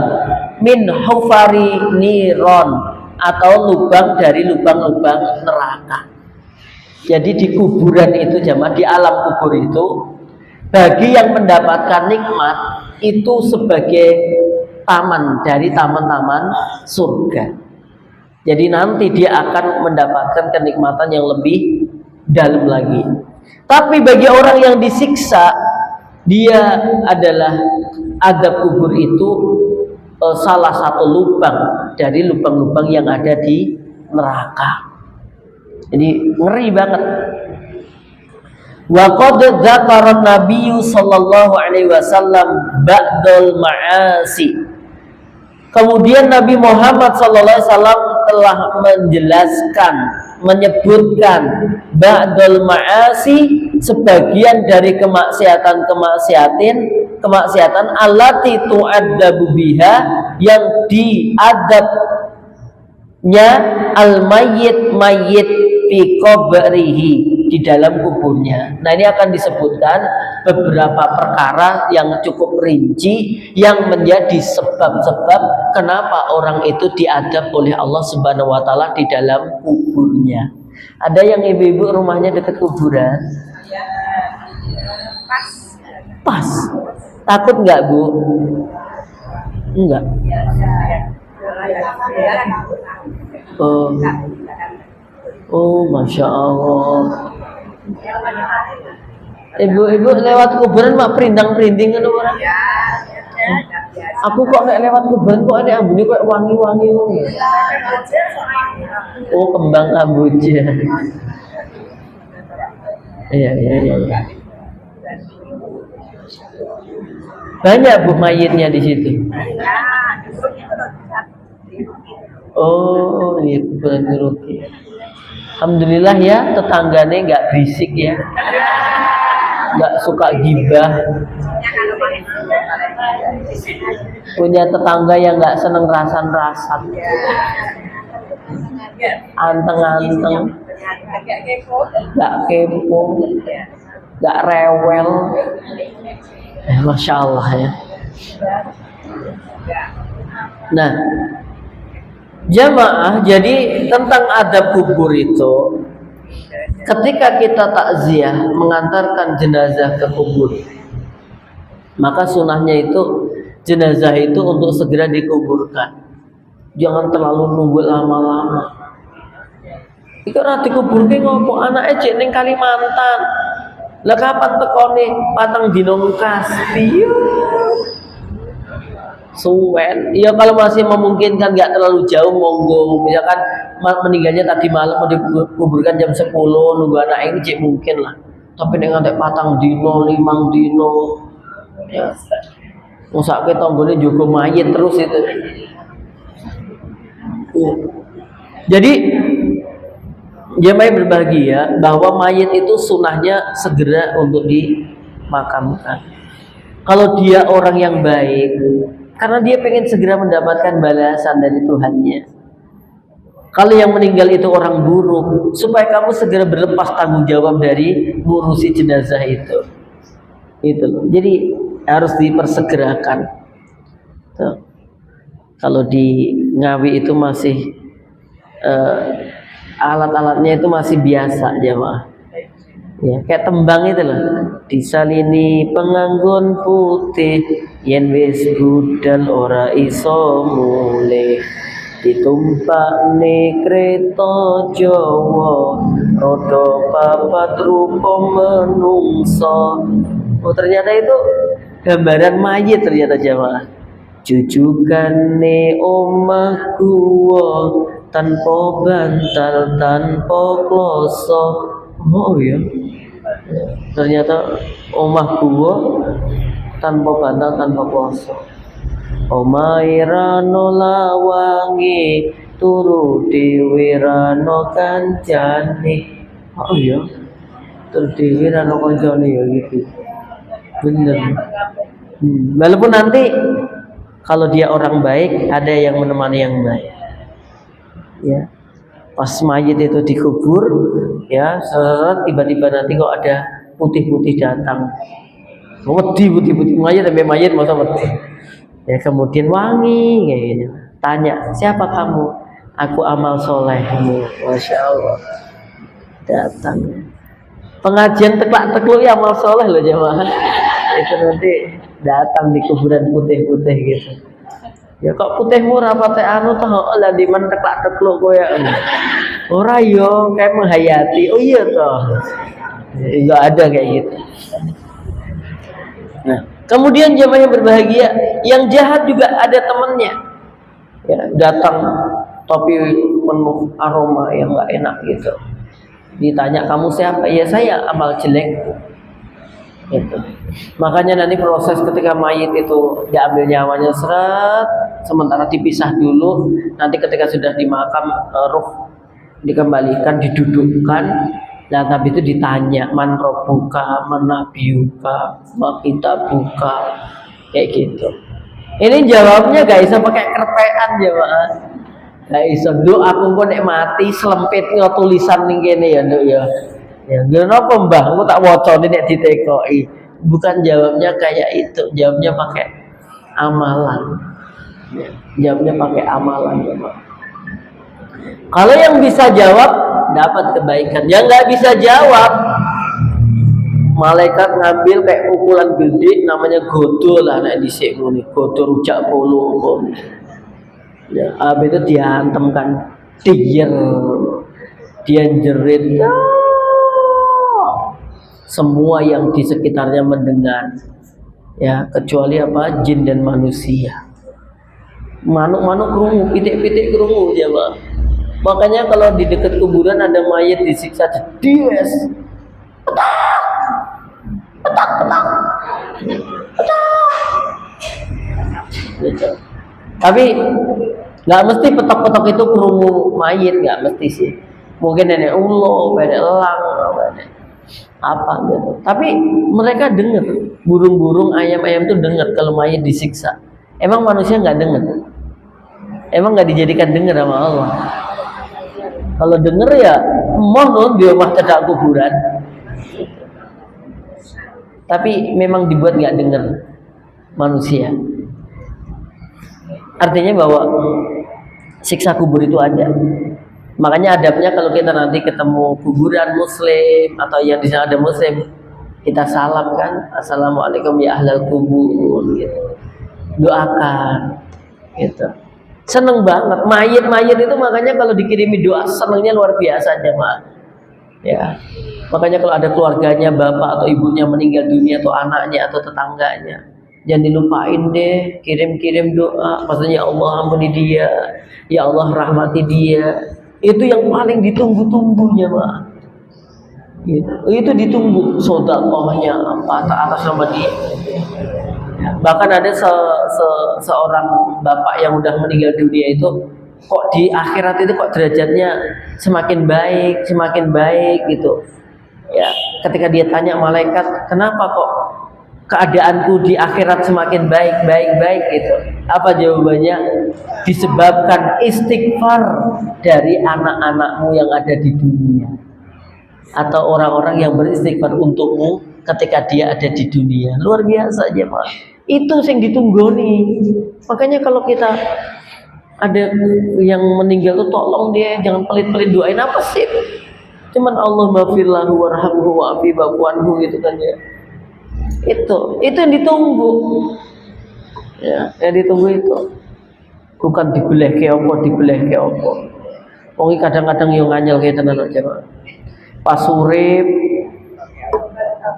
min hufari niron, atau lubang dari lubang-lubang neraka. Jadi di kuburan itu jemaah, di alam kubur itu bagi yang mendapatkan nikmat itu sebagai taman dari taman-taman surga. Jadi nanti dia akan mendapatkan kenikmatan yang lebih dalam lagi. Tapi bagi orang yang disiksa, dia adalah adab kubur itu salah satu lubang dari lubang-lubang yang ada di neraka. Jadi ngeri banget. Wa qad dzakara Nabi sallallahu alaihi wasallam ba'dal ma'asi. Kemudian Nabi Muhammad sallallahu alaihi wasallam telah menjelaskan, menyebutkan ba'dal ma'asi, sebagian dari kemaksiatan allati tu'adzabu biha, yang diadabnya al-mayyit fi qabrihi, di dalam kuburnya. Nah, ini akan disebutkan beberapa perkara yang cukup rinci yang menjadi sebab-sebab kenapa orang itu diadab oleh Allah Subhanahu wa taala di dalam kuburnya. Ada yang ibu-ibu rumahnya dekat kuburan? Pas. Takut nggak, Bu? Enggak. Oh, Masya Allah. Ibu-ibu lewat kuburan mak perindang-perinding kan orang? Aku kok nggak lewat kuburan kok ada ambune kok wangi-wangi ngono. Oh, kembang kamboja. Iya. Banyak Bu mayitnya di situ. Oh, iya kuburan Ruki. Alhamdulillah ya, tetangganya nggak berisik ya, nggak suka gibah. Punya tetangga yang nggak seneng rasan-rasan, anteng-anteng, nggak kepo, nggak rewel. Masya Allah ya. Nah, jamaah, jadi tentang adab kubur itu, ketika kita takziah mengantarkan jenazah ke kubur, maka sunahnya itu jenazah itu untuk segera dikuburkan. Jangan terlalu nunggu lama-lama. Iku ora dikuburke ngopo, anake jek ning Kalimantan. Lah kapan tekone patang dina Kaspi? Suwen, ya kalau masih memungkinkan nggak terlalu jauh monggo. Misalkan meninggalnya tadi malam mau dikuburkan jam 10, nunggu anak ini cek mungkin lah. Tapi dengan patang dino, 5 dino, ya, musake tonggone juga mayit terus itu. Jadi jemaah berbahagia bahwa mayit itu sunahnya segera untuk dimakamkan. Kalau dia orang yang baik, karena dia pengen segera mendapatkan balasan dari Tuhannya. Kalau yang meninggal itu orang buruk, supaya kamu segera berlepas tanggung jawab dari ngurusi jenazah itu. Itu loh. Jadi harus dipersegerakan. Tuh. Kalau di Ngawi itu masih alat-alatnya itu masih biasa jemaah. Ya, kayak tembang itu loh. Disalini penganggun putih yen wis budal ora iso mulih. Ditumpakne kereta Jawa roda papat rupa menungso. Oh ternyata itu gambaran mayit ternyata jamaah. Jujukane omah guwa tanpa bantal tanpa kloso. Oh ya. Ternyata omah guwa tanpa bantal tanpa kloso. Omahe rano lawangi turu dhewe rano kancane. Oh iya. Turu dhewe rano kancane ya gitu. Bener. Walaupun nanti kalau dia orang baik ada yang menemani yang baik. Ya. Pas mayit itu dikubur, ya, tiba-tiba nanti kok ada putih-putih datang. Wedi putih-putih mayit sampai mayit masa wedi. Ya kemudian wangi kayak gitu. Tanya, siapa kamu? Aku amal solehmu. Masya Allah. Datang. Pengajian teklak-tekluk ya amal soleh loh jemaah. Itu nanti datang di kuburan putih-putih gitu. Ya kok putihmu rapate anu toh lah di man teklak-tekluk kowe ya. Ora yo kayak menghayati. Oh iya toh. Enggak ada kayak gitu. Nah, kemudian jamaah yang berbahagia, yang jahat juga ada temannya. Ya, datang tapi penuh aroma yang enggak enak gitu. Ditanya kamu siapa? Ya saya amal jelek. Gitu. Makanya nanti proses ketika mayit itu diambil nyawanya seret, sementara dipisah dulu, nanti ketika sudah di makam ruh dikembalikan, didudukkan. Nah, tapi itu ditanya man rabbuka, man nabiyuka, ma kitabuka, kayak gitu. Ini jawabnya gak bisa pakai kerpean jemaah. Gak bisa nduk aku kok nek mati selempitnya tulisan ning kene ya nduk ya. Ya kenapa Mbah? Aku tak wocone nek ditekoki. Bukan jawabnya kayak itu, jawabnya pakai amalan. Ya, jawabnya pakai amalan jemaah. Kalau yang bisa jawab dapat kebaikan. Yang nggak bisa jawab, malaikat ngambil kayak pukulan gede, namanya godo lah, nek dhisik ngene, godo rujak polo. Ya, habis itu dihantamkan, dia jerit. Ya. Semua yang di sekitarnya mendengar, ya kecuali apa? Jin dan manusia. Manuk-manuk kerungu, pitik-pitik kerungu ya Pak. Makanya kalau di dekat kuburan ada mayat disiksa jedies. Petak. Gitu. Tapi nggak mesti petok-petok itu kerungu mayat, nggak mesti sih. Mungkin nenek ulo, nenek elang, apa gitu. Tapi mereka dengar, burung-burung, ayam-ayam itu dengar kalau mayat disiksa. Emang manusia nggak dengar? Emang nggak dijadikan dengar sama Allah? Kalau denger ya mohon di rumah cedak kuburan. Tapi memang dibuat nggak denger manusia. Artinya bahwa siksa kubur itu ada. Makanya adabnya kalau kita nanti ketemu kuburan muslim atau yang di sana ada muslim, kita salam kan, assalamualaikum ya ahlal kubur gitu. Doakan gitu. Seneng banget mayit itu, makanya kalau dikirimi doa senengnya luar biasa jemaah. Ya. Makanya kalau ada keluarganya, bapak atau ibunya meninggal dunia atau anaknya atau tetangganya, jangan dilupain deh, kirim doa. Maksudnya ya Allah ampuni dia, ya Allah rahmati dia. Itu yang paling ditunggu-tunggu jemaah. Gitu. Itu ditunggu sedekahnya apa atas nama dia. Bahkan ada seorang bapak yang udah meninggal dunia itu kok di akhirat itu kok derajatnya semakin baik gitu ya. Ketika dia tanya malaikat, kenapa kok keadaanku di akhirat semakin baik gitu. Apa jawabannya? Disebabkan istighfar dari anak-anakmu yang ada di dunia, atau orang-orang yang beristighfar untukmu ketika dia ada di dunia. Luar biasa aja Pak. Itu yang ditunggoni. Makanya kalau kita ada yang meninggal tuh tolong dia jangan pelit-pelit doain apa sih? Cuman Allah maghfirlahu warhamhu wa'afi wa'fu gitu kan ya. Itu yang ditunggu. Ya, yang ditunggu itu. Bukan dibelah ke apa. Wong kadang-kadang yo nganyel kayak tenan aja Pak. Pas urip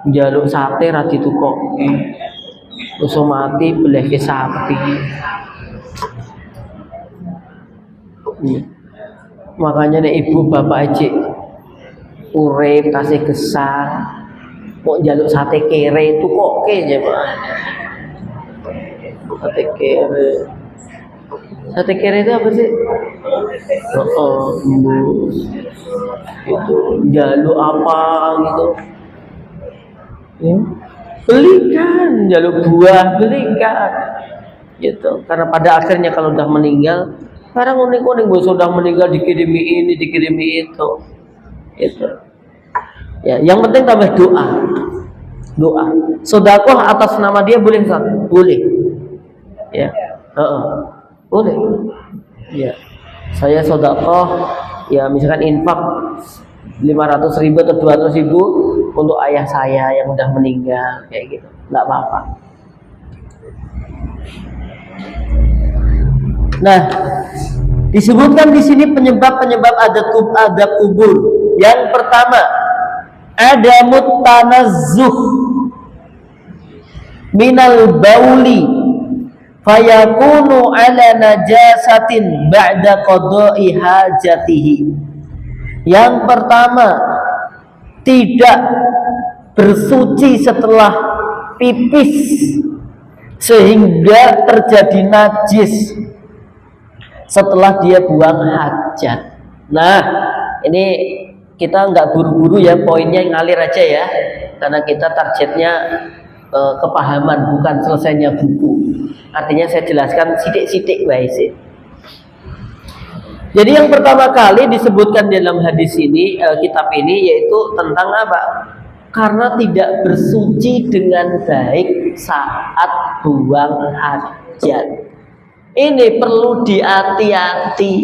njaluk sate ra ditukoki. Terus mati belah ke sapi. Makanya nek ibu bapak ejek urip tasih gesang mau njaluk sate kere itu kok aja Pak. Sate kere itu apa sih? Itu njaluk apa gitu ya, belikan, njaluk buah belikan gitu. Karena pada akhirnya kalau udah meninggal barang unik-unik, gue sudah meninggal dikirimi ini dikirimi itu gitu ya. Yang penting tambah doa sedekah atas nama dia boleh Ustaz? Boleh ya. Boleh ya. Saya sedekah ya, misalkan infak 500.000 atau 200.000 untuk ayah saya yang udah meninggal kayak gitu, nggak apa-apa. Nah, disebutkan di sini penyebab adab kubur. Yang pertama, ada mutanazzuh minal bauli fayakunu ala najasatin ba'da qada'i hajatihi. Yang pertama, tidak bersuci setelah pipis sehingga terjadi najis setelah dia buang hajat. Nah, ini kita nggak buru-buru ya, poinnya ngalir aja ya, karena kita targetnya kepahaman, bukan selesainya buku. Artinya saya jelaskan sidik-sidik guys. Jadi yang pertama kali disebutkan dalam hadis ini, kitab ini, yaitu tentang apa? Karena tidak bersuci dengan baik saat buang hajat. Ini perlu dihati-hati.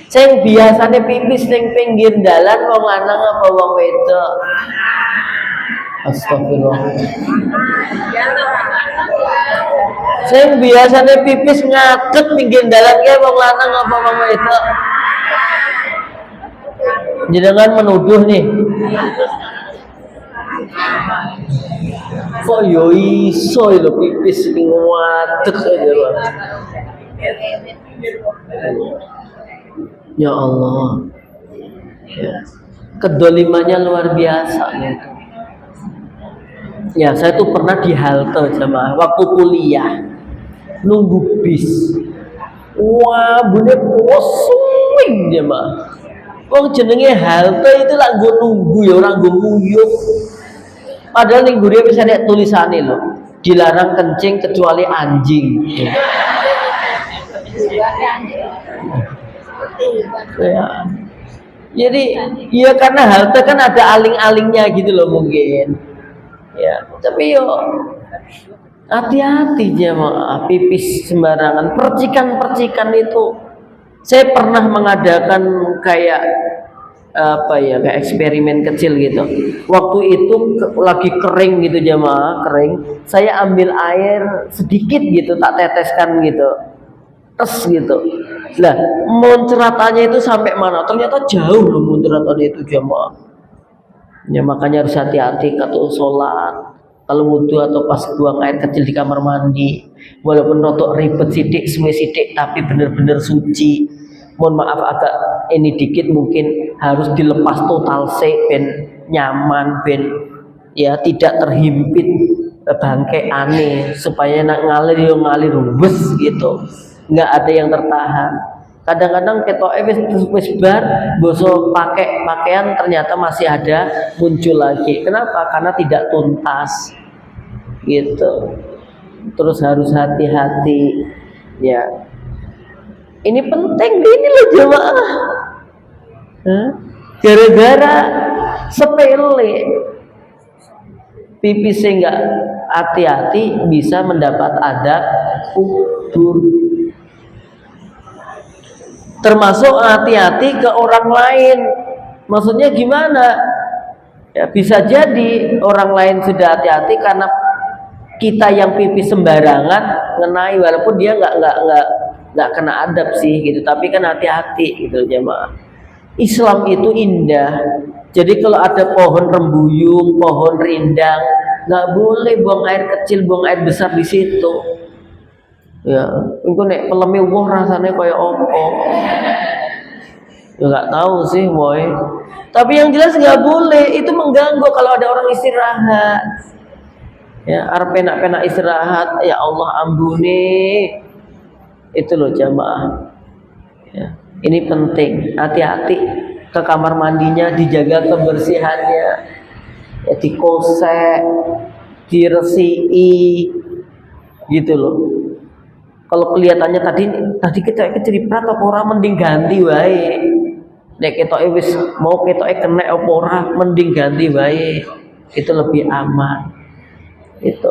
Sing biasane pipis ning pinggir dalan wong lanang apa wong wedok? Astagfirullah. Sing biasane pipis ngadeg pinggir dalan ki wong lanang apa wong wedok? Jenengan menuduh nih. Kok yo iso lho pipis ning ngadeg aja, Bang. Ya Allah ya. Kedolimannya luar biasa gitu. Ya, saya tuh pernah di halte jemaah waktu kuliah nunggu bis. Wah, bener kosong jemaah. Wong jenenge halte itu lah nggo nunggu ya, ora nggo nguyuh. Padahal ning gure bisa ada tulisane lho, dilarang kencing kecuali anjing. Ya. Jadi ya karena halte kan ada aling-alingnya gitu loh mungkin. Ya, tapi yo hati-hati jemaah, pipis sembarangan, percikan-percikan itu. Saya pernah mengadakan kayak kayak eksperimen kecil gitu. Waktu itu lagi kering gitu jemaah, kering. Saya ambil air sedikit gitu, tak teteskan gitu. Tes gitu. Lah, muncratannya itu sampai mana? Ternyata jauh loh muncratannya itu jemaah. Ya makanya harus hati-hati kalau sholat, kalau wudhu atau pas buang air kecil di kamar mandi. Walaupun rotok ribet sidik, suwe sidik, tapi benar-benar suci. Mohon maaf agak ini dikit mungkin harus dilepas total ben nyaman, ben ya tidak terhimpit bangkai aneh, supaya nak ngalir wes gitu. Nggak ada yang tertahan. Kadang-kadang ketok wis bar boso pakai pakaian ternyata masih ada muncul lagi. Kenapa? Karena tidak tuntas. gitu. Terus harus hati-hati ya. Ini penting ini loh jemaah. Gara-gara sepele pipis enggak hati-hati bisa mendapat adab kubur. Termasuk hati-hati ke orang lain. Maksudnya gimana? Ya bisa jadi orang lain sudah hati-hati karena kita yang pipis sembarangan ngenai, walaupun dia nggak kena adab sih gitu, tapi kan hati-hati gitu jemaah. Islam itu indah. Jadi kalau ada pohon rembuyung, pohon rindang, nggak boleh buang air kecil, buang air besar di situ. Ya, itu nek peleme wong rasanya kayak opo. Ya nggak tahu sih, boy. Tapi yang jelas nggak boleh. Itu mengganggu kalau ada orang istirahat. Ya, arep penak-penak istirahat, ya Allah ampuni. Itu loh jamaah. Ya, ini penting, hati-hati ke kamar mandinya, dijaga kebersihannya. Ya, dikosek, diresiki, gitu loh. Kalau kelihatannya tadi kita keceriprat apa ora, mending ganti wae. Nek ketoke wis mau ketoke kena apa ora, mending ganti wae. Itu lebih aman. Itu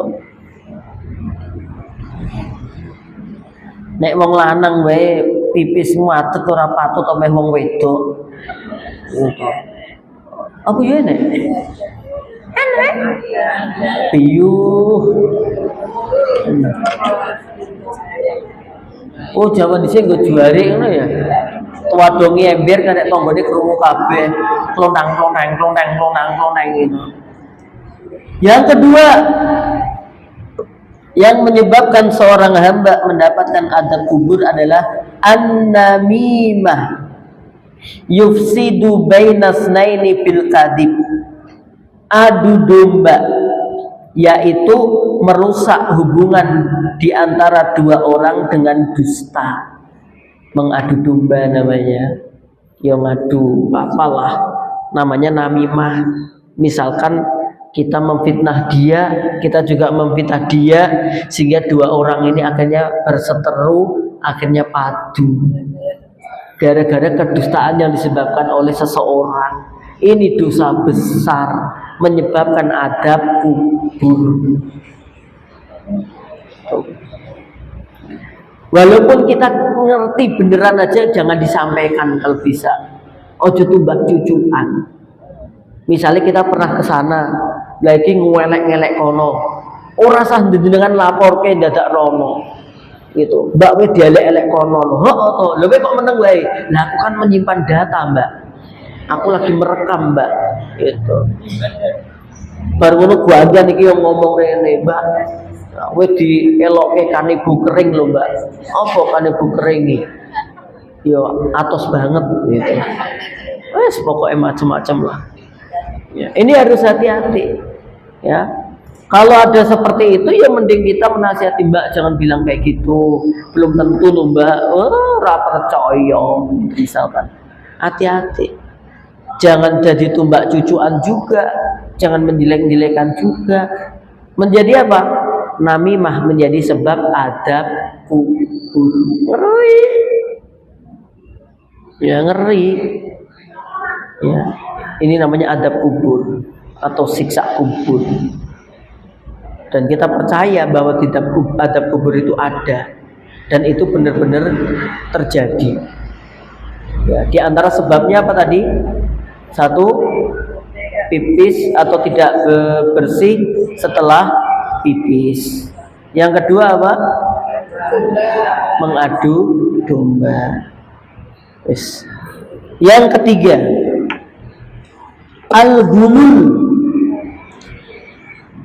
nek wong lanang wae pipis muatet ora patut omeh wong wedok. Apa ya nek? Enak. Piyuh. Oh, jaman dhisik nggo juare ngono ya. Tuwadonge ember kan nek tanggane krungu kabeh. Klonang gitu. Yang kedua, yang menyebabkan seorang hamba mendapatkan adab kubur adalah an-namimah. Yufsidu bainasnaini bil kadib. Adu domba, yaitu merusak hubungan di antara dua orang dengan dusta. Mengadu domba namanya. Ya ngadu apalah namanya namimah. Misalkan kita memfitnah dia, kita juga memfitnah dia, sehingga dua orang ini akhirnya berseteru, akhirnya padu. Gara-gara kedustaan yang disebabkan oleh seseorang. Ini dosa besar, menyebabkan adab kubur. Walaupun kita ngerti beneran aja, jangan disampaikan kalau bisa. Ojo tumbak cucuan. Misalnya kita pernah ke sana, lagi ngelek-ngelek kono. Ora sah dengan lapor ke dadak rono. Gitu. Mbak we dialek-elek kono. Heeh, lho kok meneng wae. Lah aku kan menyimpan data, Mbak. Aku lagi merekam, Mbak. Gitu. Baru ngono gua aja niki yang ngomong rene, Mbak. We dielokke kanibu kering lho, Mbak. Apa kanibu kering iki? Yo atos banget gitu. Wes pokoknya macam-macam lah. Ya, ini harus hati-hati. Ya, kalau ada seperti itu ya mending kita menasihati, Mbak jangan bilang kayak gitu. Belum tentu loh Mbak. Ora percaya misalkan. Hati-hati. Jangan jadi tumbak cucuan juga. Jangan menjelek-jelekan juga. Menjadi apa? Namimah menjadi sebab adab kubur. Ngeri. Ya ngeri. Ya. Ini namanya adab kubur atau siksa kubur. Dan kita percaya bahwa adab kubur itu ada dan itu benar-benar terjadi. Ya, di antara sebabnya apa tadi? Satu, pipis atau tidak bersih setelah pipis. Yang kedua apa? Mengadu domba. Yang ketiga, al-ghulul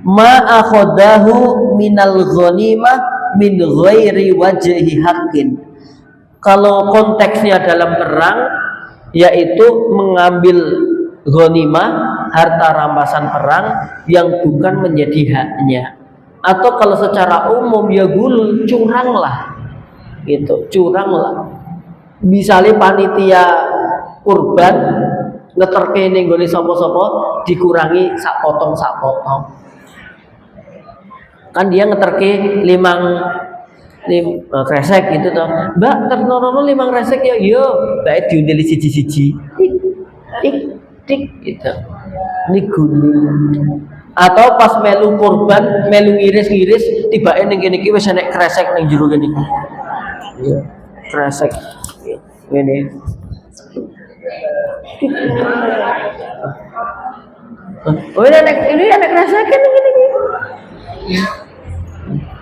ma akhadahu minal ghanimah min ghairi wajhi haqqin. Kalau konteksnya dalam perang, yaitu mengambil ghanimah, harta rampasan perang yang bukan menjadi haknya. Atau kalau secara umum ya gulul, curanglah. Gitu, curanglah. Misalnya panitia kurban ngeterke ning gone sapa-sapa dikurangi sak potong. Kan dia ngeterke kresek gitu toh. Mbak, ternono 5 kresek ya. Yo, bae diundeli siji-siji. Tik gitu. Ini gulul. Atau pas melu korban, melu ngiris-ngiris, tibake ning kene iki wis enek kresek ning jero kene iki. Iya, kresek. Ngene. Oh, ini anak kresek kan ini.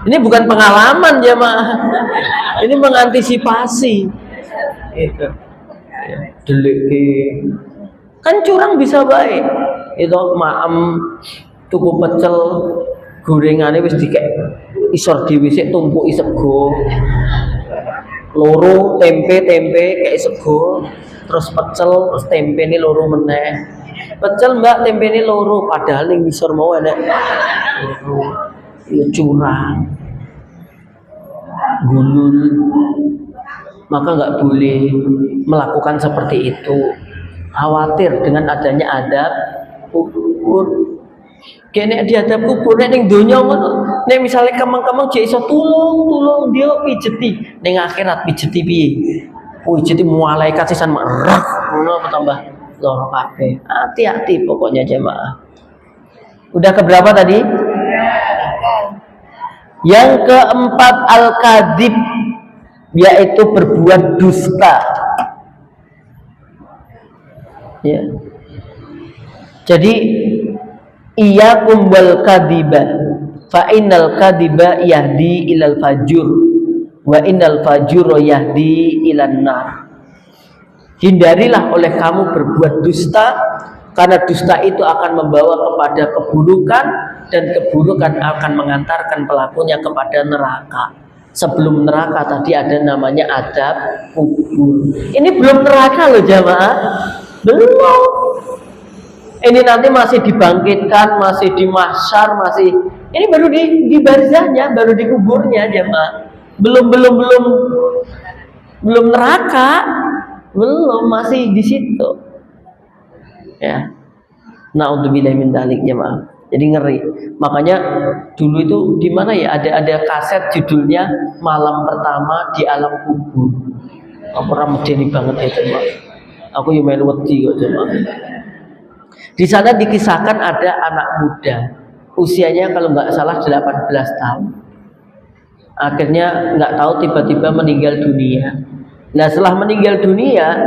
Ini bukan pengalaman jemaah. Ini mengantisipasi. Itu. Delik kan curang bisa baik. Itu maem tuku pecel gorengane wis dikek isor dhewe sik tumpuki sego. Loro tempe kayak sego, terus pecel, terus tempe ini loro meneh. Pecel mbak, tempe ini loro, padahal yang isor mau ada loro. Ya curang, gulul. Maka nggak boleh melakukan seperti itu. Khawatir dengan adanya adab kubur. Kene diadab kubur nek ning donya ngono. Nek misale kemang-kemang jek iso tulung dia pijeti. Ning akhirat pijeti piye? Pijeti malaikat sisan merak ngono apa tambah loro kabeh. Hati-hati pokoknya jemaah. Udah keberapa tadi? Yang keempat al-kadzib, yaitu berbuat dusta. Ya. Jadi iyyakum wal kadziba fa innal kadziba yahdi ilal fajur wa innal fajura yahdi ilan nar. Hindarilah oleh kamu berbuat dusta, karena dusta itu akan membawa kepada keburukan, dan keburukan akan mengantarkan pelakunya kepada neraka. Sebelum neraka tadi ada namanya adab kubur. Ini belum neraka loh jamaah, belum. Ini nanti masih dibangkitkan, masih di mahsyar, masih ini baru di barzahnya, baru di kuburnya jemaah. Belum neraka, belum, masih di situ. Ya. Na'udzubillah min dzalik jemaah. Jadi ngeri. Makanya dulu itu di mana ya ada kaset judulnya Malam Pertama di Alam Kubur. Aku ramedeni banget ya jemaah. Aku yang main wedi kok jemaah. Di sana dikisahkan ada anak muda, usianya kalau nggak salah 18 tahun. Akhirnya nggak tahu tiba-tiba meninggal dunia. Nah setelah meninggal dunia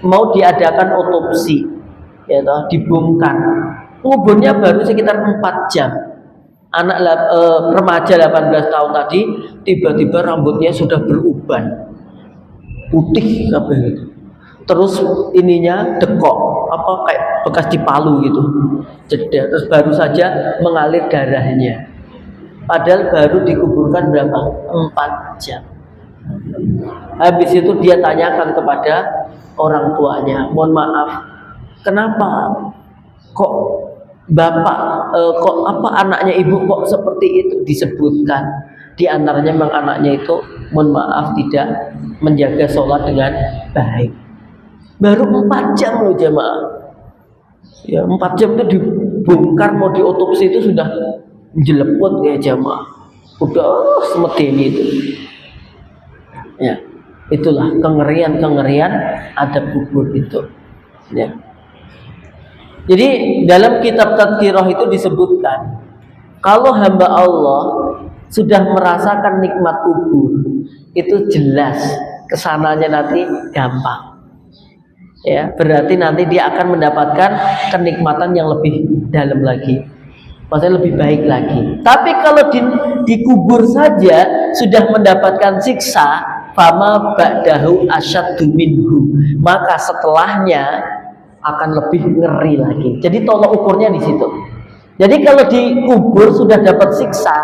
mau diadakan otopsi, ya toh, dibongkar. Kuburnya baru sekitar 4 jam. Anak remaja 18 tahun tadi tiba-tiba rambutnya sudah beruban, putih kabeh. Terus ininya dekok, apa kayak bekas dipalu gitu, jeda. Terus baru saja mengalir darahnya. Padahal baru dikuburkan berapa? 4 jam. Habis itu dia tanyakan kepada orang tuanya, mohon maaf, kenapa kok bapak, kok apa anaknya ibu kok seperti itu? Disebutkan di antaranya memang anaknya itu, mohon maaf, tidak menjaga sholat dengan baik. Baru 4 jam loh jemaah. Ya 4 jam itu dibongkar mau diotopsi itu sudah jelepot ya jemaah. Udah semedeni itu. Ya, itulah kengerian adab kubur itu. Ya. Jadi dalam kitab Tadhkirah itu disebutkan kalau hamba Allah sudah merasakan nikmat kubur itu jelas kesananya nanti gampang. Ya, berarti nanti dia akan mendapatkan kenikmatan yang lebih dalam lagi, maksudnya lebih baik lagi. Tapi kalau dikubur saja sudah mendapatkan siksa, fama ba'dahu asyaddu minhu, maka setelahnya akan lebih ngeri lagi. Jadi tolak ukurnya di situ. Jadi kalau dikubur sudah dapat siksa,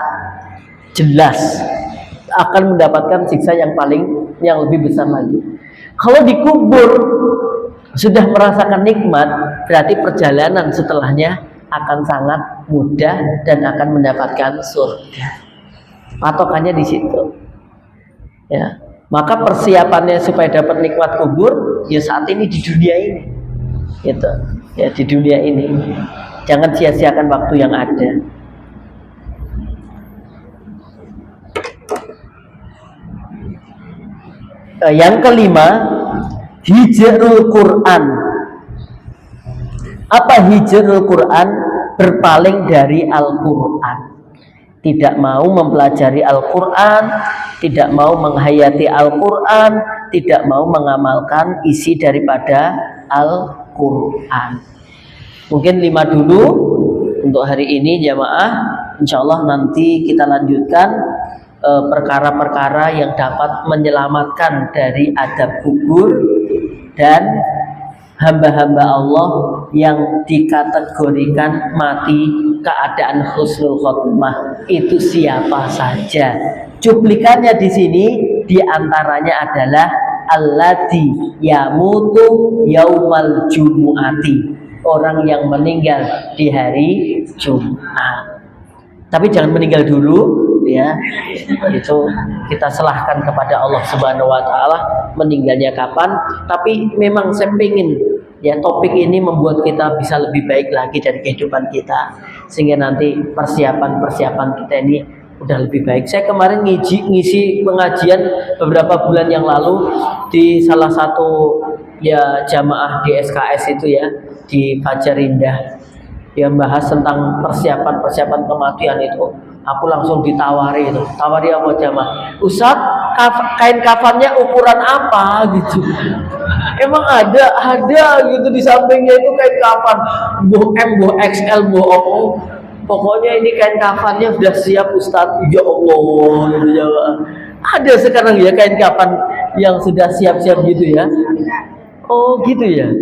jelas akan mendapatkan siksa yang lebih besar lagi. Kalau dikubur sudah merasakan nikmat, berarti perjalanan setelahnya akan sangat mudah dan akan mendapatkan surga. Patokannya di situ. Ya, maka persiapannya supaya dapat nikmat kubur ya saat ini di dunia ini. Gitu. Ya di dunia ini. Jangan sia-siakan waktu yang ada. Yang kelima, hijrul Quran. Apa hijrul Quran? Berpaling dari Al-Quran. Tidak mau mempelajari Al-Quran, tidak mau menghayati Al-Quran, tidak mau mengamalkan isi daripada Al-Quran. Mungkin 5 dulu untuk hari ini jamaah. Insya Allah nanti kita lanjutkan perkara-perkara yang dapat menyelamatkan dari adab kubur dan hamba-hamba Allah yang dikategorikan mati keadaan husnul khotimah itu siapa saja. Cuplikannya di sini diantaranya adalah alladzi yamutu yaumal jumu'ati, orang yang meninggal di hari Jumat. Tapi jangan meninggal dulu ya, itu kita serahkan kepada Allah Subhanahu wa taala meninggalnya kapan. Tapi memang saya pengen ya topik ini membuat kita bisa lebih baik lagi dari kehidupan kita, sehingga nanti persiapan kita ini udah lebih baik. Saya kemarin ngisi pengajian beberapa bulan yang lalu di salah satu ya jamaah di SKS itu ya, di Fajar Indah, yang bahas tentang persiapan kematian itu. Aku langsung ditawari itu. Tawari apa jamaah? Ustaz, kain kafannya ukuran apa gitu. Emang ada gitu di sampingnya itu kain kafan buh M, buh XL, buh apa. Pokoknya ini kain kafannya sudah siap Ustaz. Ya Allah gitu jamaah. Ada sekarang ya kain kafan yang sudah siap-siap gitu ya. Oh gitu ya.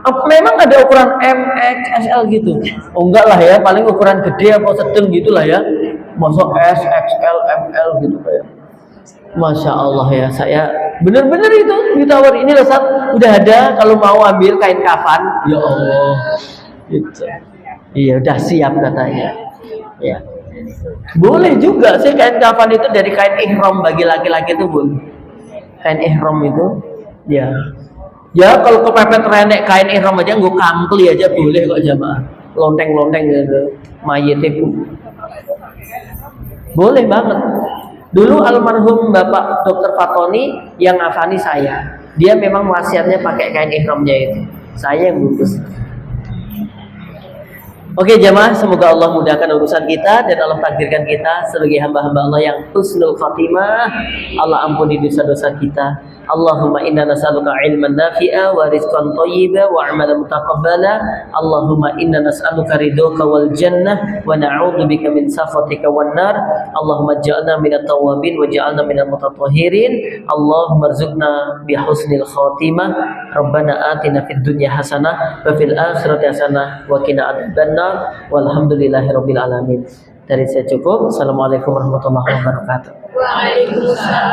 Memang ada ukuran M, X, SL gitu? Oh enggak lah ya, paling ukuran gede apa sedang gitulah ya. Masuk S, XL, ML gitu kayak. Masya Allah ya, saya bener-bener itu ditawar ini loh Ustaz, udah ada kalau mau ambil kain kafan. Ya Allah, gitu. Iya udah siap katanya. Ya, boleh juga sih kain kafan itu dari kain ihram bagi laki-laki itu boleh. Kain ihram itu, ya. Ya kalau kepepet renek kain ihram aja nggak kampli aja boleh kok jamaah. Lonteng-lonteng gitu, mayit itu. Boleh banget. Dulu almarhum Bapak Dr. Fatoni yang ngafani saya. Dia memang wasiatnya pakai kain ihramnya itu. Saya yang bungkus. Oke jamaah, semoga Allah mudahkan urusan kita dan Allah takdirkan kita sebagai hamba-hamba Allah yang husnul khatimah. Allah ampuni dosa-dosa kita. Allahumma inna nas'aluka ilman nafi'a wa rizqan thayyiba wa amalan mutaqabbala. Allahumma inna nas'aluka ridhoka wal jannah wa na'udzubika min sakhatika wan nar. Allahumma ij'alna minat tawwabin wa ij'alna minal mutatahhirin. Allahumma rzuqna bi husnil khatimah. Rabbana atina fid dunya hasanah wa fil akhirati hasanah wa qina adzabannar. Walhamdulillahirabbil alamin. Dari saya cukup. Assalamualaikum warahmatullahi wabarakatuh. Waalaikumsalam.